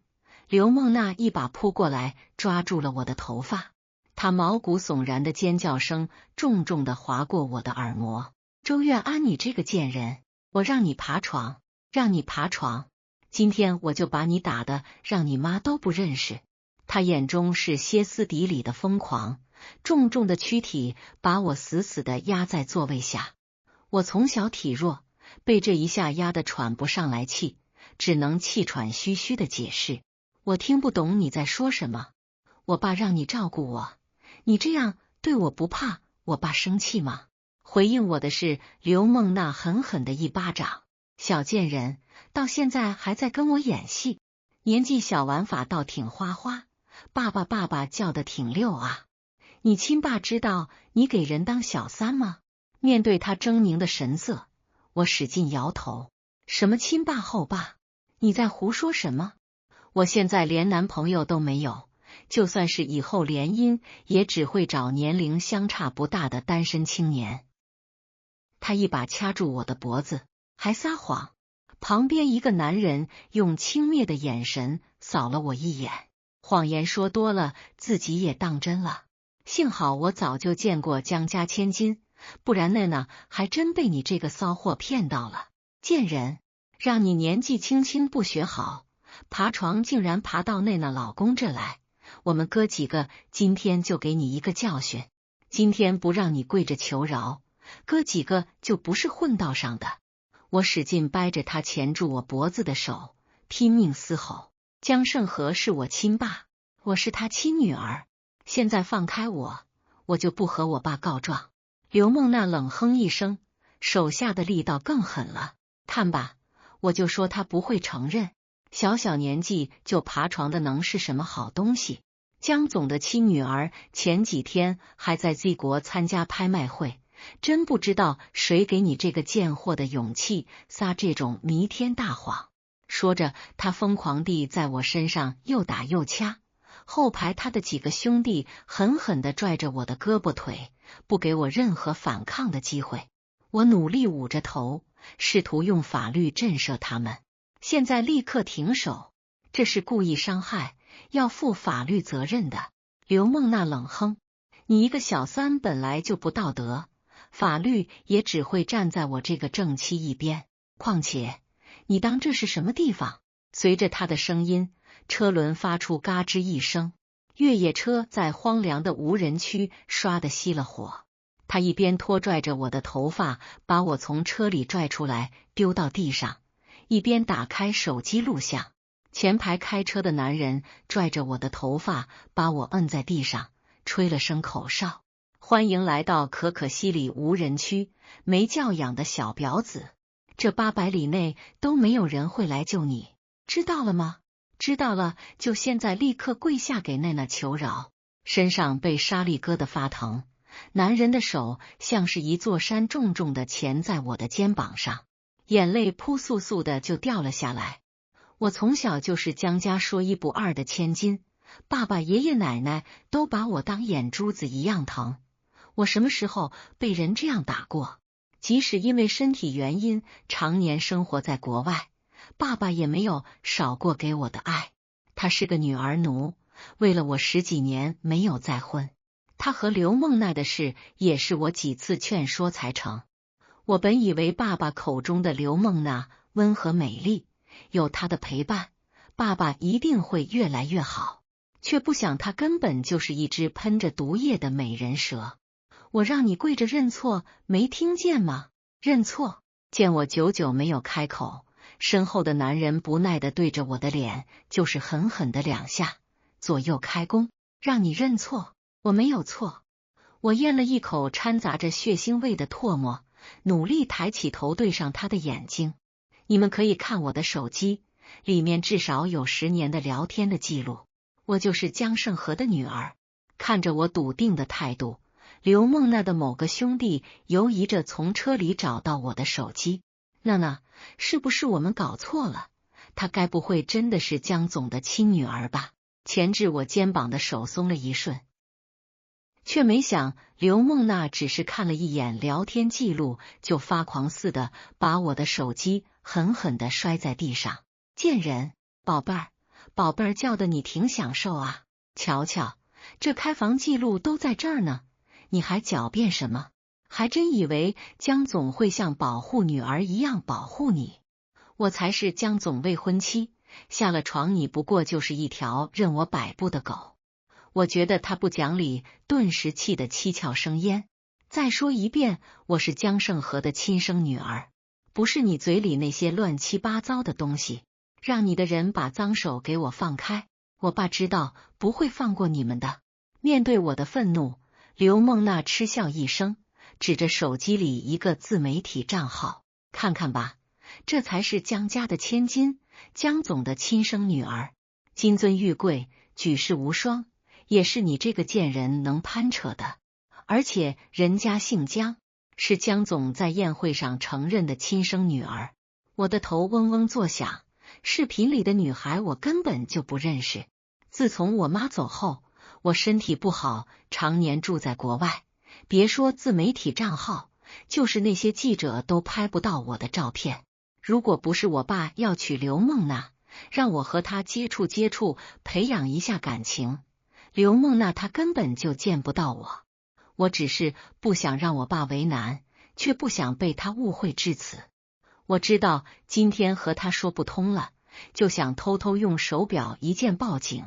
刘梦娜一把扑过来，抓住了我的头发。她毛骨悚然的尖叫声重重地划过我的耳膜。周月安，你这个贱人，我让你爬床，今天我就把你打得让你妈都不认识。她眼中是歇斯底里的疯狂，重重的躯体把我死死地压在座位下。我从小体弱，被这一下压得喘不上来气，只能气喘吁吁的解释，我听不懂你在说什么。我爸让你照顾我，你这样对我不怕我爸生气吗？回应我的是刘梦娜狠狠的一巴掌。小贱人，到现在还在跟我演戏，年纪小玩法倒挺花花，爸爸叫的挺溜啊。你亲爸知道你给人当小三吗？面对他狰狞的神色，我使劲摇头。什么亲爸后爸？你在胡说什么？我现在连男朋友都没有，就算是以后联姻，也只会找年龄相差不大的单身青年。他一把掐住我的脖子，还撒谎。旁边一个男人用轻蔑的眼神扫了我一眼，谎言说多了，自己也当真了。幸好我早就见过江家千金，不然那还真被你这个骚货骗到了。贱人，让你年纪轻轻不学好，爬床竟然爬到那老公这来，我们哥几个今天就给你一个教训。今天不让你跪着求饶，哥几个就不是混道上的。我使劲掰着他钳住我脖子的手，拼命嘶吼：江胜和是我亲爸，我是他亲女儿，现在放开我，我就不和我爸告状。刘梦娜冷哼一声，手下的力道更狠了。看吧，我就说他不会承认，小小年纪就爬床的能是什么好东西？江总的亲女儿前几天还在 Z 国参加拍卖会，真不知道谁给你这个贱货的勇气撒这种弥天大谎。说着，他疯狂地在我身上又打又掐，后排他的几个兄弟狠狠地拽着我的胳膊腿，不给我任何反抗的机会。我努力捂着头，试图用法律震慑他们。现在立刻停手，这是故意伤害，要负法律责任的。刘梦娜冷哼：“你一个小三本来就不道德，法律也只会站在我这个正妻一边。况且，你当这是什么地方？”随着他的声音，车轮发出嘎吱一声，越野车在荒凉的无人区唰的熄了火。他一边拖拽着我的头发，把我从车里拽出来丢到地上，一边打开手机录像。前排开车的男人拽着我的头发，把我摁在地上，吹了声口哨：“欢迎来到可可西里无人区，没教养的小婊子，这800里内都没有人会来救你，知道了吗？知道了，就现在立刻跪下给娜娜求饶。”身上被沙粒割得发疼，男人的手像是一座山重重的钳在我的肩膀上，眼泪扑簌簌的就掉了下来。我从小就是江家说一不二的千金，爸爸爷爷奶奶都把我当眼珠子一样疼。我什么时候被人这样打过？即使因为身体原因常年生活在国外，爸爸也没有少过给我的爱。他是个女儿奴，为了我10几年没有再婚。他和刘梦娜的事也是我几次劝说才成。我本以为爸爸口中的刘梦娜温和美丽，有她的陪伴，爸爸一定会越来越好，却不想她根本就是一只喷着毒液的美人蛇。我让你跪着认错，没听见吗？认错！见我久久没有开口，身后的男人不耐地对着我的脸就是狠狠的2下，左右开弓，让你认错。我没有错。我咽了一口掺杂着血腥味的唾沫，努力抬起头对上他的眼睛。你们可以看我的手机，里面至少有10年的聊天的记录。我就是江胜和的女儿。看着我笃定的态度，刘梦娜的某个兄弟犹疑着从车里找到我的手机。娜娜，是不是我们搞错了？她该不会真的是江总的亲女儿吧？钳制我肩膀的手松了一瞬，却没想刘梦娜只是看了一眼聊天记录，就发狂似的把我的手机狠狠地摔在地上。贱人，宝贝儿，宝贝儿叫的你挺享受啊！瞧瞧，这开房记录都在这儿呢，你还狡辩什么？还真以为江总会像保护女儿一样保护你？我才是江总未婚妻，下了床你不过就是一条任我摆布的狗。我觉得他不讲理，顿时气得七窍生烟。再说一遍，我是江胜和的亲生女儿，不是你嘴里那些乱七八糟的东西。让你的人把脏手给我放开，我爸知道不会放过你们的。面对我的愤怒，刘梦娜嗤笑一声，指着手机里一个自媒体账号，看看吧，这才是江家的千金，江总的亲生女儿，金尊玉贵，举世无双，也是你这个贱人能攀扯的。而且人家姓江，是江总在宴会上承认的亲生女儿。我的头嗡嗡作响，视频里的女孩我根本就不认识。自从我妈走后，我身体不好，常年住在国外，别说自媒体账号，就是那些记者都拍不到我的照片。如果不是我爸要娶刘梦娜，让我和她接触接触，培养一下感情，刘梦娜她根本就见不到我。我只是不想让我爸为难，却不想被他误会至此。我知道今天和他说不通了，就想偷偷用手表一键报警，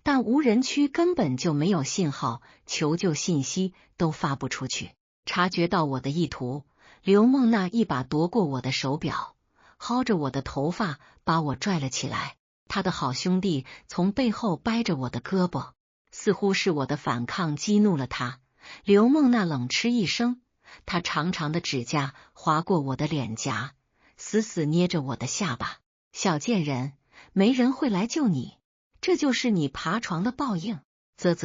但无人区根本就没有信号，求救信息都发不出去。察觉到我的意图，刘梦娜一把夺过我的手表，薅着我的头发把我拽了起来。他的好兄弟从背后掰着我的胳膊，似乎是我的反抗激怒了他。刘梦娜冷嗤一声，他长长的指甲划过我的脸颊，死死捏着我的下巴。小贱人，没人会来救你，这就是你爬床的报应。啧，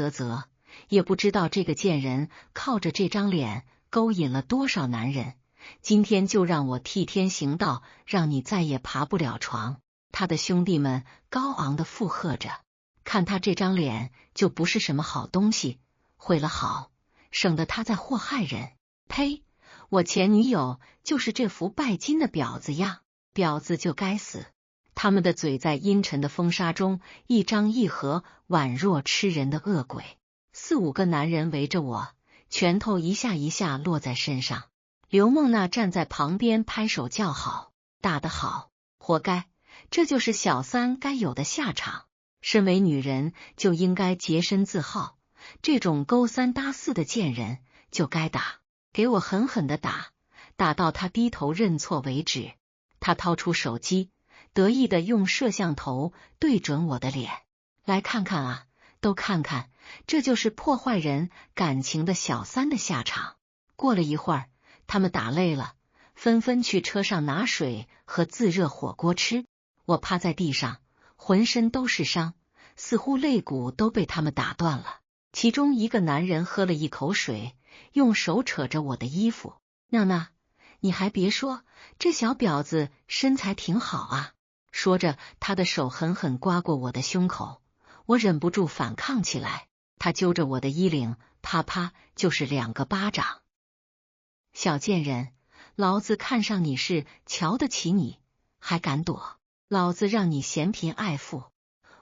也不知道这个贱人靠着这张脸勾引了多少男人，今天就让我替天行道，让你再也爬不了床。他的兄弟们高昂的附和着，看他这张脸就不是什么好东西，毁了好，省得他再祸害人。呸！我前女友就是这副拜金的婊子呀，婊子就该死。他们的嘴在阴沉的风沙中一张一合，宛若吃人的恶鬼。4、5个男人围着我，拳头一下一下落在身上。刘梦娜站在旁边拍手叫好，打得好，活该，这就是小三该有的下场。身为女人就应该洁身自好，这种勾三搭四的贱人就该打，给我狠狠的打，打到他低头认错为止。他掏出手机，得意的用摄像头对准我的脸，来看看啊，都看看，这就是破坏人感情的小三的下场。过了一会儿，他们打累了，纷纷去车上拿水和自热火锅吃。我趴在地上，浑身都是伤，似乎肋骨都被他们打断了。其中一个男人喝了一口水，用手扯着我的衣服，娜娜，你还别说，这小婊子身材挺好啊。说着，他的手狠狠刮过我的胸口，我忍不住反抗起来。他揪着我的衣领，啪啪就是2个巴掌。小贱人，老子看上你是瞧得起你，还敢躲？老子让你嫌贫爱富！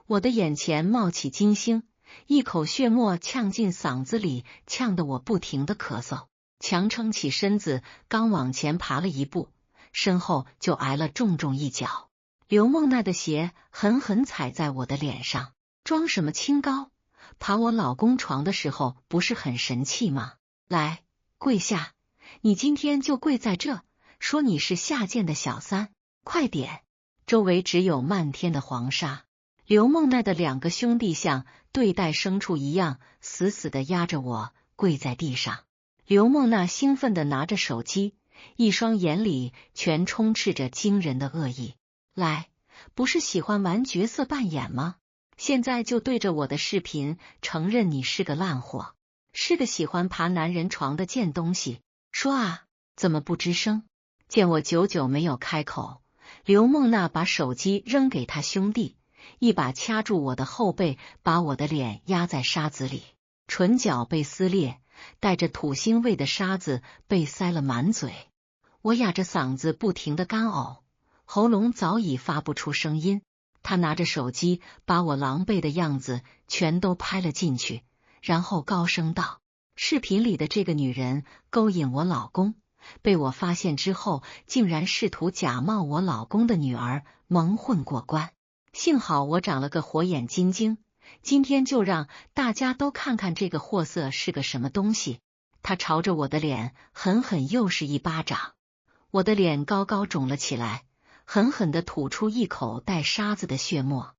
我的眼前冒起金星，一口血沫呛进嗓子里，呛得我不停的咳嗽。强撑起身子，刚往前爬了一步，身后就挨了重重一脚。刘梦娜的鞋狠狠踩在我的脸上，装什么清高？爬我老公床的时候不是很神气吗？来，跪下！你今天就跪在这，说你是下贱的小三，快点！周围只有漫天的黄沙，刘梦娜的2个兄弟像对待牲畜一样，死死的压着我跪在地上。刘梦娜兴奋的拿着手机，一双眼里全充斥着惊人的恶意。来，不是喜欢玩角色扮演吗？现在就对着我的视频承认你是个烂货，是个喜欢爬男人床的贱东西。说啊，怎么不吱声？见我久久没有开口，刘梦娜把手机扔给他兄弟，一把掐住我的后背，把我的脸压在沙子里，唇角被撕裂，带着土腥味的沙子被塞了满嘴。我哑着嗓子不停的干呕，喉咙早已发不出声音。他拿着手机把我狼狈的样子全都拍了进去，然后高声道：视频里的这个女人勾引我老公，被我发现之后，竟然试图假冒我老公的女儿蒙混过关。幸好我长了个火眼金睛，今天就让大家都看看这个货色是个什么东西。他朝着我的脸狠狠又是一巴掌，我的脸高高肿了起来，狠狠地吐出一口带沙子的血沫。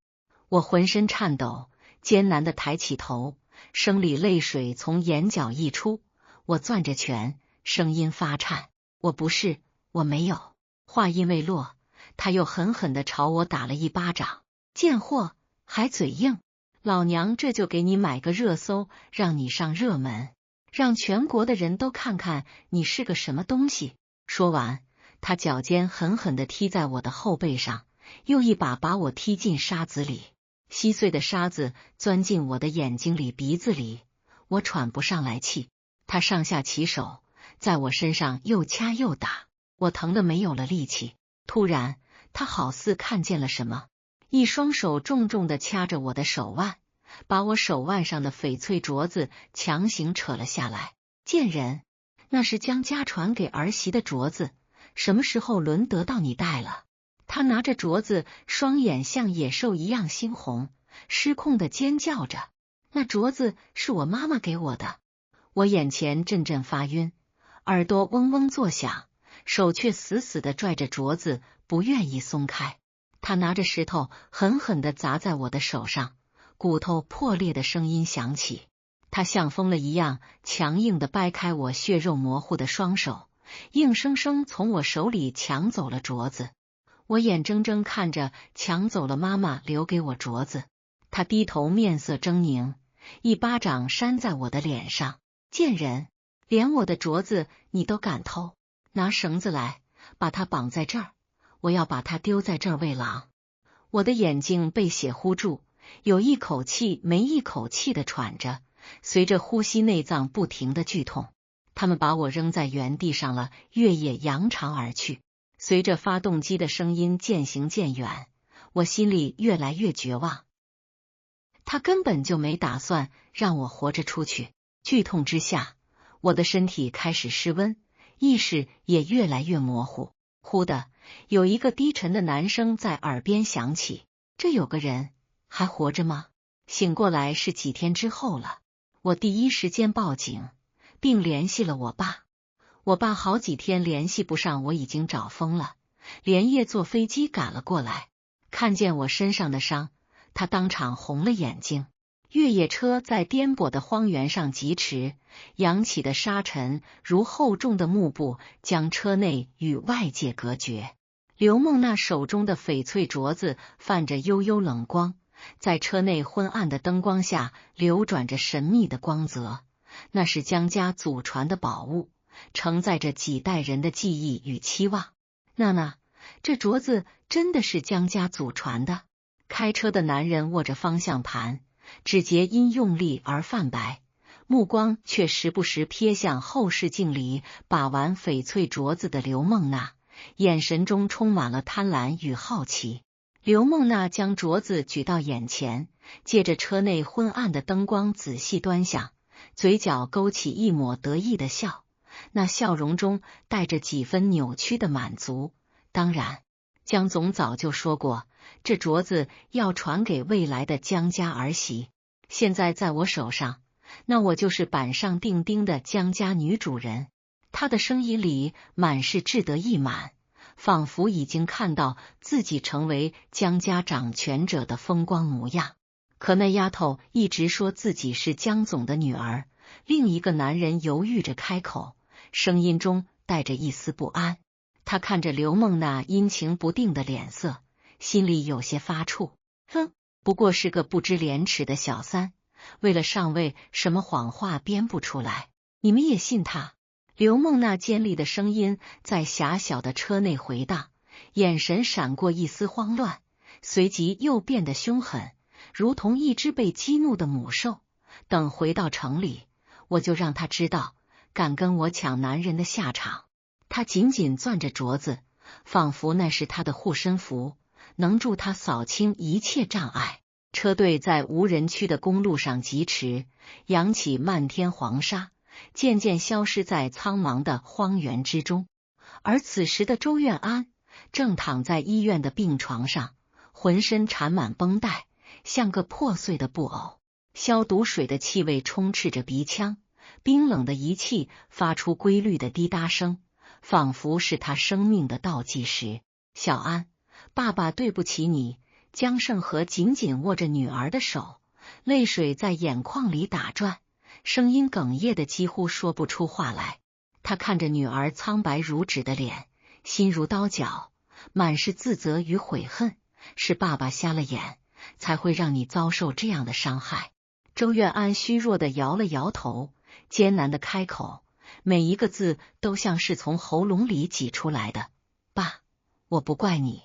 我浑身颤抖，艰难地抬起头，生理泪水从眼角溢出。我攥着拳，声音发颤：我不是，我没有。话音未落，他又狠狠地朝我打了一巴掌。贱货，还嘴硬！老娘这就给你买个热搜，让你上热门，让全国的人都看看你是个什么东西。说完，他脚尖狠狠地踢在我的后背上，又一把把我踢进沙子里。稀碎的沙子钻进我的眼睛里、鼻子里，我喘不上来气。他上下其手，在我身上又掐又打，我疼得没有了力气。突然，他好似看见了什么，一双手重重地掐着我的手腕，把我手腕上的翡翠镯子强行扯了下来。贱人，那是将家传给儿媳的镯子，什么时候轮得到你戴了？他拿着镯子，双眼像野兽一样猩红，失控的尖叫着。那镯子是我妈妈给我的。我眼前阵阵发晕，耳朵嗡嗡作响，手却死死地拽着镯子，不愿意松开。他拿着石头狠狠地砸在我的手上，骨头破裂的声音响起。他像疯了一样，强硬地掰开我血肉模糊的双手，硬生生从我手里抢走了镯子。我眼睁睁看着抢走了妈妈留给我镯子，他低头面色狰狞，一巴掌扇在我的脸上。贱人，连我的镯子你都敢偷？拿绳子来，把他绑在这儿，我要把他丢在这儿喂狼。我的眼睛被血糊住，有一口气没一口气的喘着，随着呼吸内脏不停的剧痛。他们把我扔在原地上了，越野扬长而去。随着发动机的声音渐行渐远，我心里越来越绝望。他根本就没打算让我活着出去。剧痛之下，我的身体开始失温，意识也越来越模糊。忽的，有一个低沉的男声在耳边响起：“这有个人还活着吗？”醒过来是几天之后了，我第一时间报警，并联系了我爸。我爸好几天联系不上，我已经找疯了，连夜坐飞机赶了过来。看见我身上的伤，他当场红了眼睛。越野车在颠簸的荒原上疾驰，扬起的沙尘如厚重的幕布，将车内与外界隔绝。刘梦娜手中的翡翠镯子泛着幽幽冷光，在车内昏暗的灯光下流转着神秘的光泽。那是江家祖传的宝物，承载着几代人的记忆与期望。娜娜，这镯子真的是江家祖传的？开车的男人握着方向盘，指节因用力而泛白，目光却时不时瞥向后视镜里把玩翡翠镯子的刘梦娜，眼神中充满了贪婪与好奇。刘梦娜将镯子举到眼前，借着车内昏暗的灯光仔细端详，嘴角勾起一抹得意的笑，那笑容中带着几分扭曲的满足。当然，江总早就说过，这镯子要传给未来的江家儿媳，现在在我手上，那我就是板上钉钉的江家女主人。他的声音里满是志得意满，仿佛已经看到自己成为江家掌权者的风光模样。可那丫头一直说自己是江总的女儿。另一个男人犹豫着开口，声音中带着一丝不安。他看着刘梦娜阴晴不定的脸色，心里有些发怵。哼，不过是个不知廉耻的小三，为了上位，什么谎话编不出来，你们也信他？刘梦娜尖利的声音在狭小的车内回荡，眼神闪过一丝慌乱，随即又变得凶狠，如同一只被激怒的母兽。等回到城里，我就让他知道敢跟我抢男人的下场。他紧紧攥着镯子，仿佛那是他的护身符，能助他扫清一切障碍。车队在无人区的公路上疾驰，扬起漫天黄沙，渐渐消失在苍茫的荒原之中。而此时的周愿安正躺在医院的病床上，浑身缠满绷带，像个破碎的布偶。消毒水的气味充斥着鼻腔，冰冷的仪器发出规律的滴答声，仿佛是他生命的倒计时。小安，爸爸对不起你。江胜和紧紧握着女儿的手，泪水在眼眶里打转，声音哽咽的几乎说不出话来。他看着女儿苍白如纸的脸，心如刀绞，满是自责与悔恨。是爸爸瞎了眼，才会让你遭受这样的伤害。周愿安虚弱的摇了摇头，艰难的开口，每一个字都像是从喉咙里挤出来的。爸，我不怪你，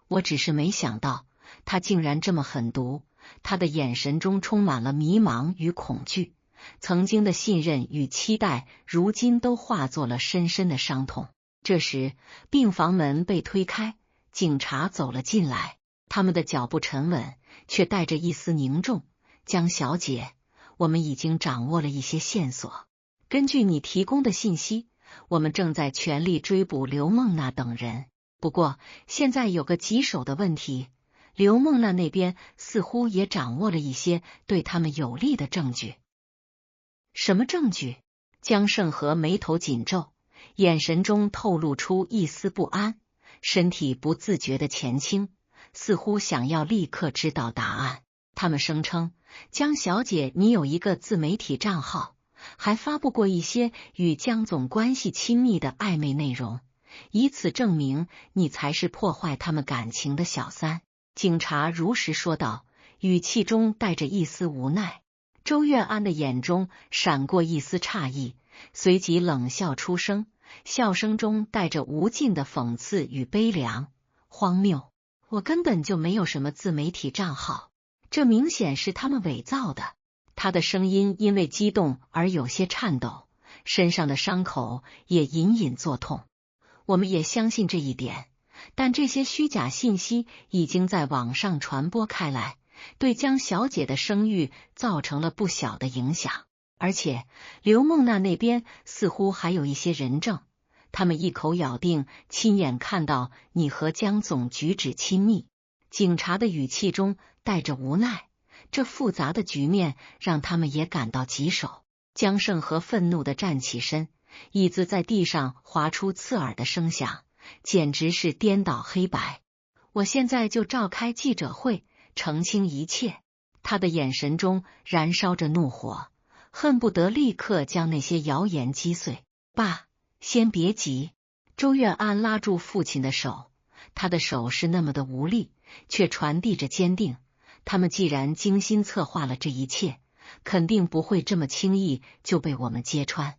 我只是没想到他竟然这么狠毒。他的眼神中充满了迷茫与恐惧，曾经的信任与期待，如今都化作了深深的伤痛。这时，病房门被推开，警察走了进来，他们的脚步沉稳，却带着一丝凝重。江小姐，我们已经掌握了一些线索，根据你提供的信息，我们正在全力追捕刘梦娜等人。不过，现在有个棘手的问题，刘梦娜那边似乎也掌握了一些对他们有利的证据。什么证据？江胜和眉头紧皱，眼神中透露出一丝不安，身体不自觉的前倾，似乎想要立刻知道答案。他们声称，江小姐，你有一个自媒体账号，还发布过一些与江总关系亲密的暧昧内容，以此证明你才是破坏他们感情的小三。警察如实说道，语气中带着一丝无奈。周月安的眼中闪过一丝诧异，随即冷笑出声，笑声中带着无尽的讽刺与悲凉。荒谬！我根本就没有什么自媒体账号，这明显是他们伪造的。他的声音因为激动而有些颤抖，身上的伤口也隐隐作痛。我们也相信这一点，但这些虚假信息已经在网上传播开来，对江小姐的声誉造成了不小的影响。而且刘梦娜那边似乎还有一些人证，他们一口咬定亲眼看到你和江总举止亲密。警察的语气中带着无奈，这复杂的局面让他们也感到棘手。江胜和愤怒地站起身，椅子在地上划出刺耳的声响，简直是颠倒黑白。我现在就召开记者会，澄清一切。他的眼神中燃烧着怒火，恨不得立刻将那些谣言击碎。爸，先别急。周月安拉住父亲的手，他的手是那么的无力，却传递着坚定。他们既然精心策划了这一切，肯定不会这么轻易就被我们揭穿。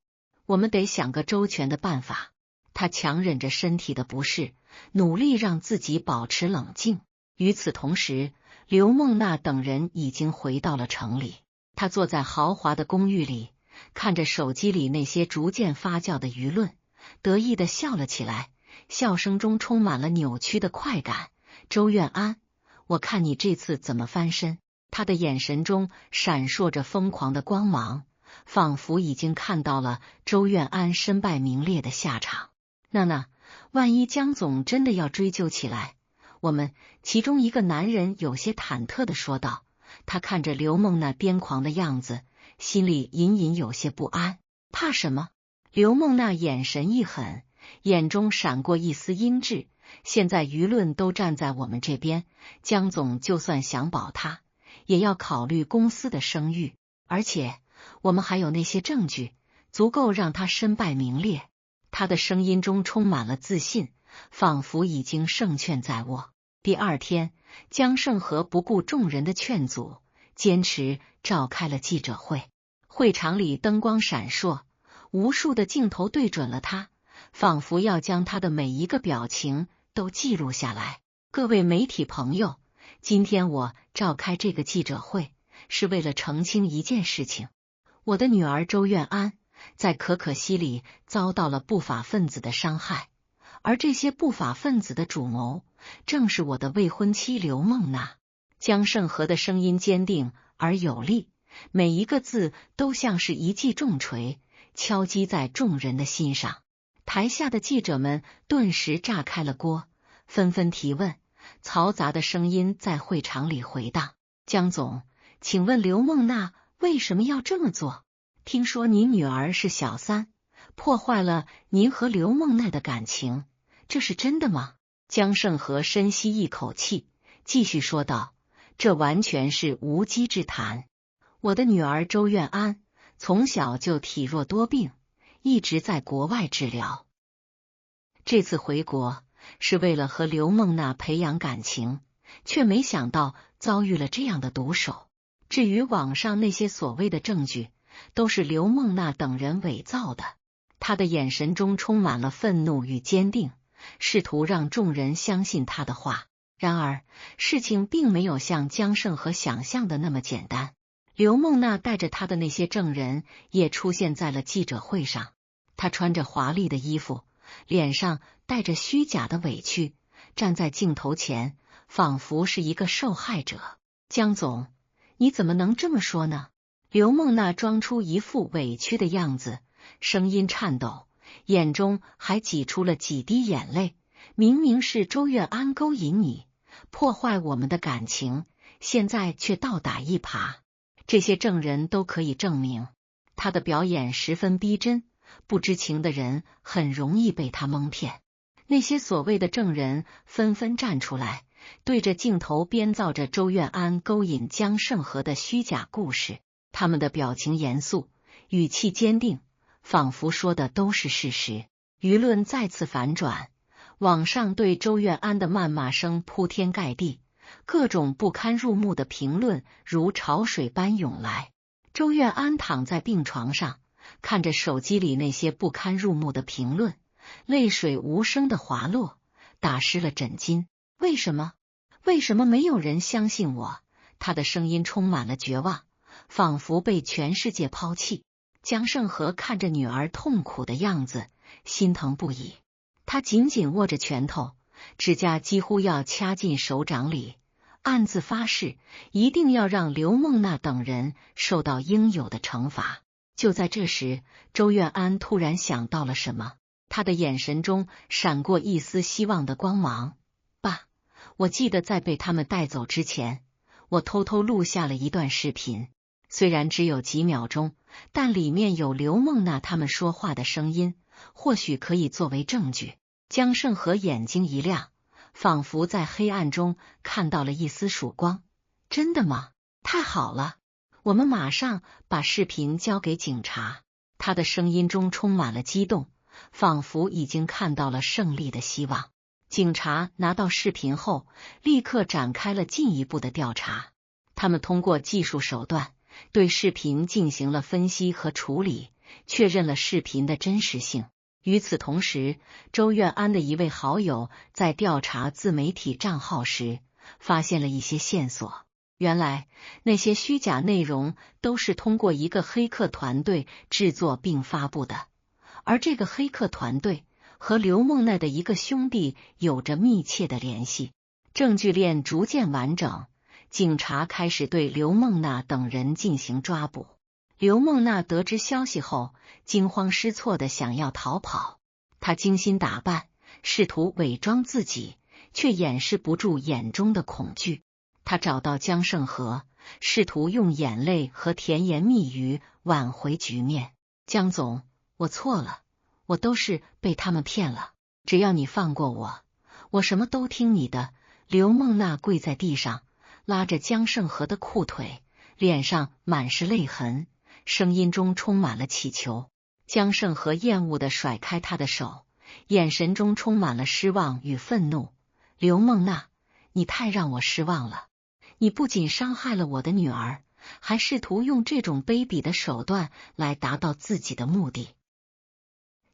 我们得想个周全的办法。他强忍着身体的不适，努力让自己保持冷静。与此同时，刘梦娜等人已经回到了城里。他坐在豪华的公寓里，看着手机里那些逐渐发酵的舆论，得意地笑了起来，笑声中充满了扭曲的快感。周月安，我看你这次怎么翻身。他的眼神中闪烁着疯狂的光芒，仿佛已经看到了周月安身败名裂的下场。娜，万一江总真的要追究起来，我们其中一个男人有些忐忑地说道。他看着刘梦那癫狂的样子，心里隐隐有些不安。怕什么？刘梦那眼神一狠，眼中闪过一丝阴鸷。现在舆论都站在我们这边，江总就算想保他，也要考虑公司的声誉，而且我们还有那些证据，足够让他身败名裂。他的声音中充满了自信，仿佛已经胜券在握。第二天，江胜和不顾众人的劝阻，坚持召开了记者会。会场里灯光闪烁，无数的镜头对准了他，仿佛要将他的每一个表情都记录下来。各位媒体朋友，今天我召开这个记者会，是为了澄清一件事情。我的女儿周月安在可可西里遭到了不法分子的伤害，而这些不法分子的主谋正是我的未婚妻刘梦娜。江胜和的声音坚定而有力，每一个字都像是一记重锤，敲击在众人的心上。台下的记者们顿时炸开了锅，纷纷提问，嘈杂的声音在会场里回荡。江总，请问刘梦娜为什么要这么做？听说您女儿是小三，破坏了您和刘梦娜的感情，这是真的吗？江胜和深吸一口气，继续说道，这完全是无稽之谈。我的女儿周月安从小就体弱多病，一直在国外治疗。这次回国是为了和刘梦娜培养感情，却没想到遭遇了这样的毒手。至于网上那些所谓的证据，都是刘梦娜等人伪造的。他的眼神中充满了愤怒与坚定，试图让众人相信他的话。然而，事情并没有像江胜和想象的那么简单。刘梦娜带着她的那些证人也出现在了记者会上。她穿着华丽的衣服，脸上带着虚假的委屈，站在镜头前，仿佛是一个受害者。江总，你怎么能这么说呢？刘梦娜装出一副委屈的样子，声音颤抖，眼中还挤出了几滴眼泪。明明是周月安勾引你，破坏我们的感情，现在却倒打一耙。这些证人都可以证明，他的表演十分逼真，不知情的人很容易被他蒙骗。那些所谓的证人纷纷站出来，对着镜头编造着周愿安勾引江胜和的虚假故事。他们的表情严肃，语气坚定，仿佛说的都是事实。舆论再次反转，网上对周愿安的谩骂声铺天盖地，各种不堪入目的评论如潮水般涌来。周愿安躺在病床上，看着手机里那些不堪入目的评论，泪水无声的滑落，打湿了枕巾。为什么？为什么没有人相信我？他的声音充满了绝望，仿佛被全世界抛弃。江胜和看着女儿痛苦的样子，心疼不已。他紧紧握着拳头，指甲几乎要掐进手掌里，暗自发誓，一定要让刘梦娜等人受到应有的惩罚。就在这时，周愿安突然想到了什么，他的眼神中闪过一丝希望的光芒。爸，我记得在被他们带走之前，我偷偷录下了一段视频，虽然只有几秒钟，但里面有刘梦娜他们说话的声音，或许可以作为证据。江胜和眼睛一亮，仿佛在黑暗中看到了一丝曙光。真的吗？太好了，我们马上把视频交给警察。他的声音中充满了激动，仿佛已经看到了胜利的希望。警察拿到视频后，立刻展开了进一步的调查。他们通过技术手段对视频进行了分析和处理，确认了视频的真实性。与此同时，周愿安的一位好友在调查自媒体账号时，发现了一些线索。原来，那些虚假内容都是通过一个黑客团队制作并发布的，而这个黑客团队和刘梦娜的一个兄弟有着密切的联系。证据链逐渐完整，警察开始对刘梦娜等人进行抓捕。刘梦娜得知消息后，惊慌失措的想要逃跑。她精心打扮，试图伪装自己，却掩饰不住眼中的恐惧。她找到江胜和，试图用眼泪和甜言蜜语挽回局面。江总，我错了，我都是被他们骗了，只要你放过我，我什么都听你的。刘梦娜跪在地上，拉着江胜和的裤腿，脸上满是泪痕，声音中充满了乞求。江胜和厌恶地甩开他的手，眼神中充满了失望与愤怒。刘梦娜，你太让我失望了，你不仅伤害了我的女儿，还试图用这种卑鄙的手段来达到自己的目的。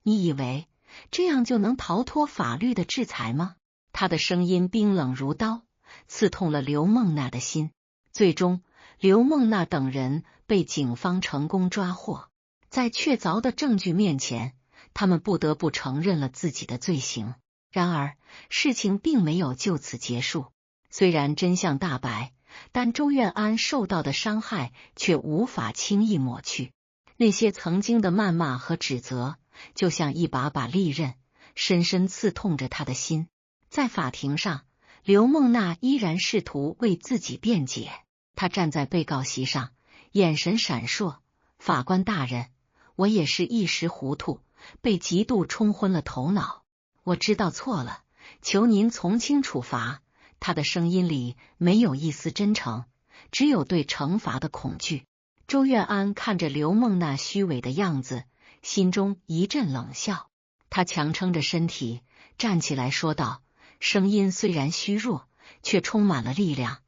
你以为这样就能逃脱法律的制裁吗？他的声音冰冷如刀，刺痛了刘梦娜的心。最终，刘梦娜等人被警方成功抓获。在确凿的证据面前，他们不得不承认了自己的罪行。然而，事情并没有就此结束。虽然真相大白，但周愿安受到的伤害却无法轻易抹去。那些曾经的谩骂和指责，就像一把把利刃，深深刺痛着他的心。在法庭上，刘梦娜依然试图为自己辩解。她站在被告席上，眼神闪烁。法官大人，我也是一时糊涂，被嫉妒冲昏了头脑。我知道错了，求您从轻处罚。他的声音里没有一丝真诚，只有对惩罚的恐惧。周愿安看着刘梦娜虚伪的样子，心中一阵冷笑。他强撑着身体站起来说道，声音虽然虚弱，却充满了力量。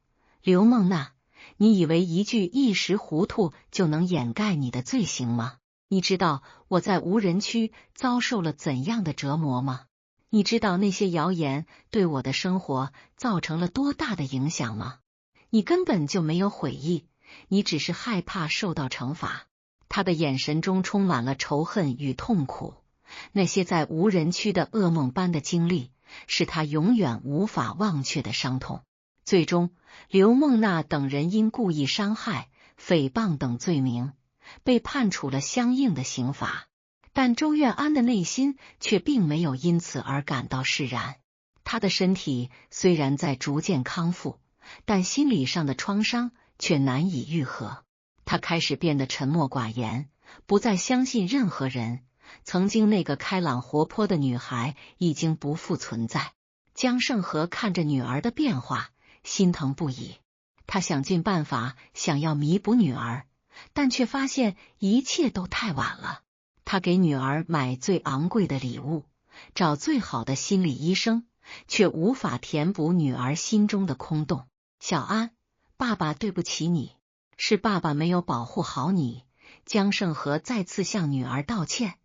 刘梦娜，你以为一句一时糊涂就能掩盖你的罪行吗？你知道我在无人区遭受了怎样的折磨吗？你知道那些谣言对我的生活造成了多大的影响吗？你根本就没有悔意，你只是害怕受到惩罚。他的眼神中充满了仇恨与痛苦，那些在无人区的噩梦般的经历，是他永远无法忘却的伤痛。最终，刘梦娜等人因故意伤害、诽谤等罪名，被判处了相应的刑罚。但周愿安的内心却并没有因此而感到释然。他的身体虽然在逐渐康复，但心理上的创伤却难以愈合。他开始变得沉默寡言，不再相信任何人。曾经那个开朗活泼的女孩已经不复存在。江胜和看着女儿的变化，心疼不已。他想尽办法想要弥补女儿，但却发现一切都太晚了。他给女儿买最昂贵的礼物，找最好的心理医生，却无法填补女儿心中的空洞。小安，爸爸对不起你，是爸爸没有保护好你。江胜和再次向女儿道歉，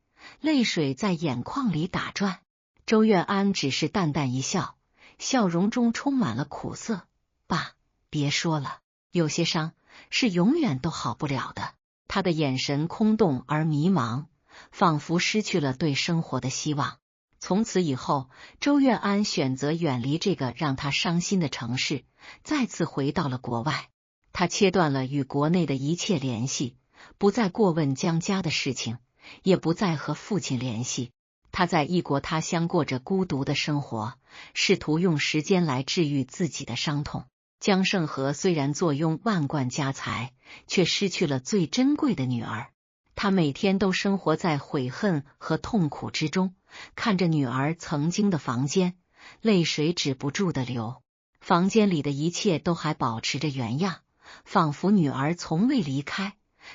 泪水在眼眶里打转。周月安只是淡淡一笑，笑容中充满了苦涩。爸，别说了，有些伤是永远都好不了的。他的眼神空洞而迷茫，仿佛失去了对生活的希望。从此以后，周月安选择远离这个让他伤心的城市，再次回到了国外。他切断了与国内的一切联系，不再过问江家的事情，也不再和父亲联系。他在异国他乡过着孤独的生活，试图用时间来治愈自己的伤痛。江胜和虽然坐拥万贯家财，却失去了最珍贵的女儿。他每天都生活在悔恨和痛苦之中，看着女儿曾经的房间，泪水止不住的流。房间里的一切都还保持着原样，仿佛女儿从未离开，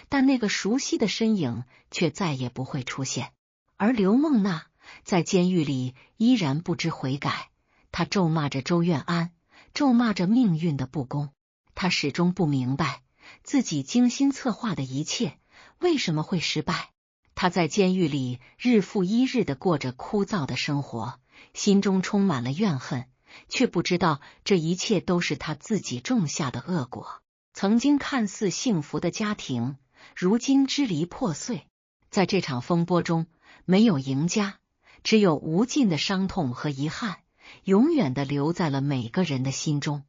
但那个熟悉的身影却再也不会出现。而刘梦娜在监狱里依然不知悔改，她咒骂着周愿安，咒骂着命运的不公。她始终不明白自己精心策划的一切为什么会失败。她在监狱里日复一日地过着枯燥的生活，心中充满了怨恨，却不知道这一切都是她自己种下的恶果。曾经看似幸福的家庭，如今支离破碎。在这场风波中，没有赢家，只有无尽的伤痛和遗憾，永远地留在了每个人的心中。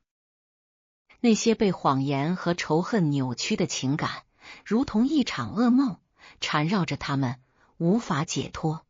那些被谎言和仇恨扭曲的情感，如同一场噩梦，缠绕着他们，无法解脱。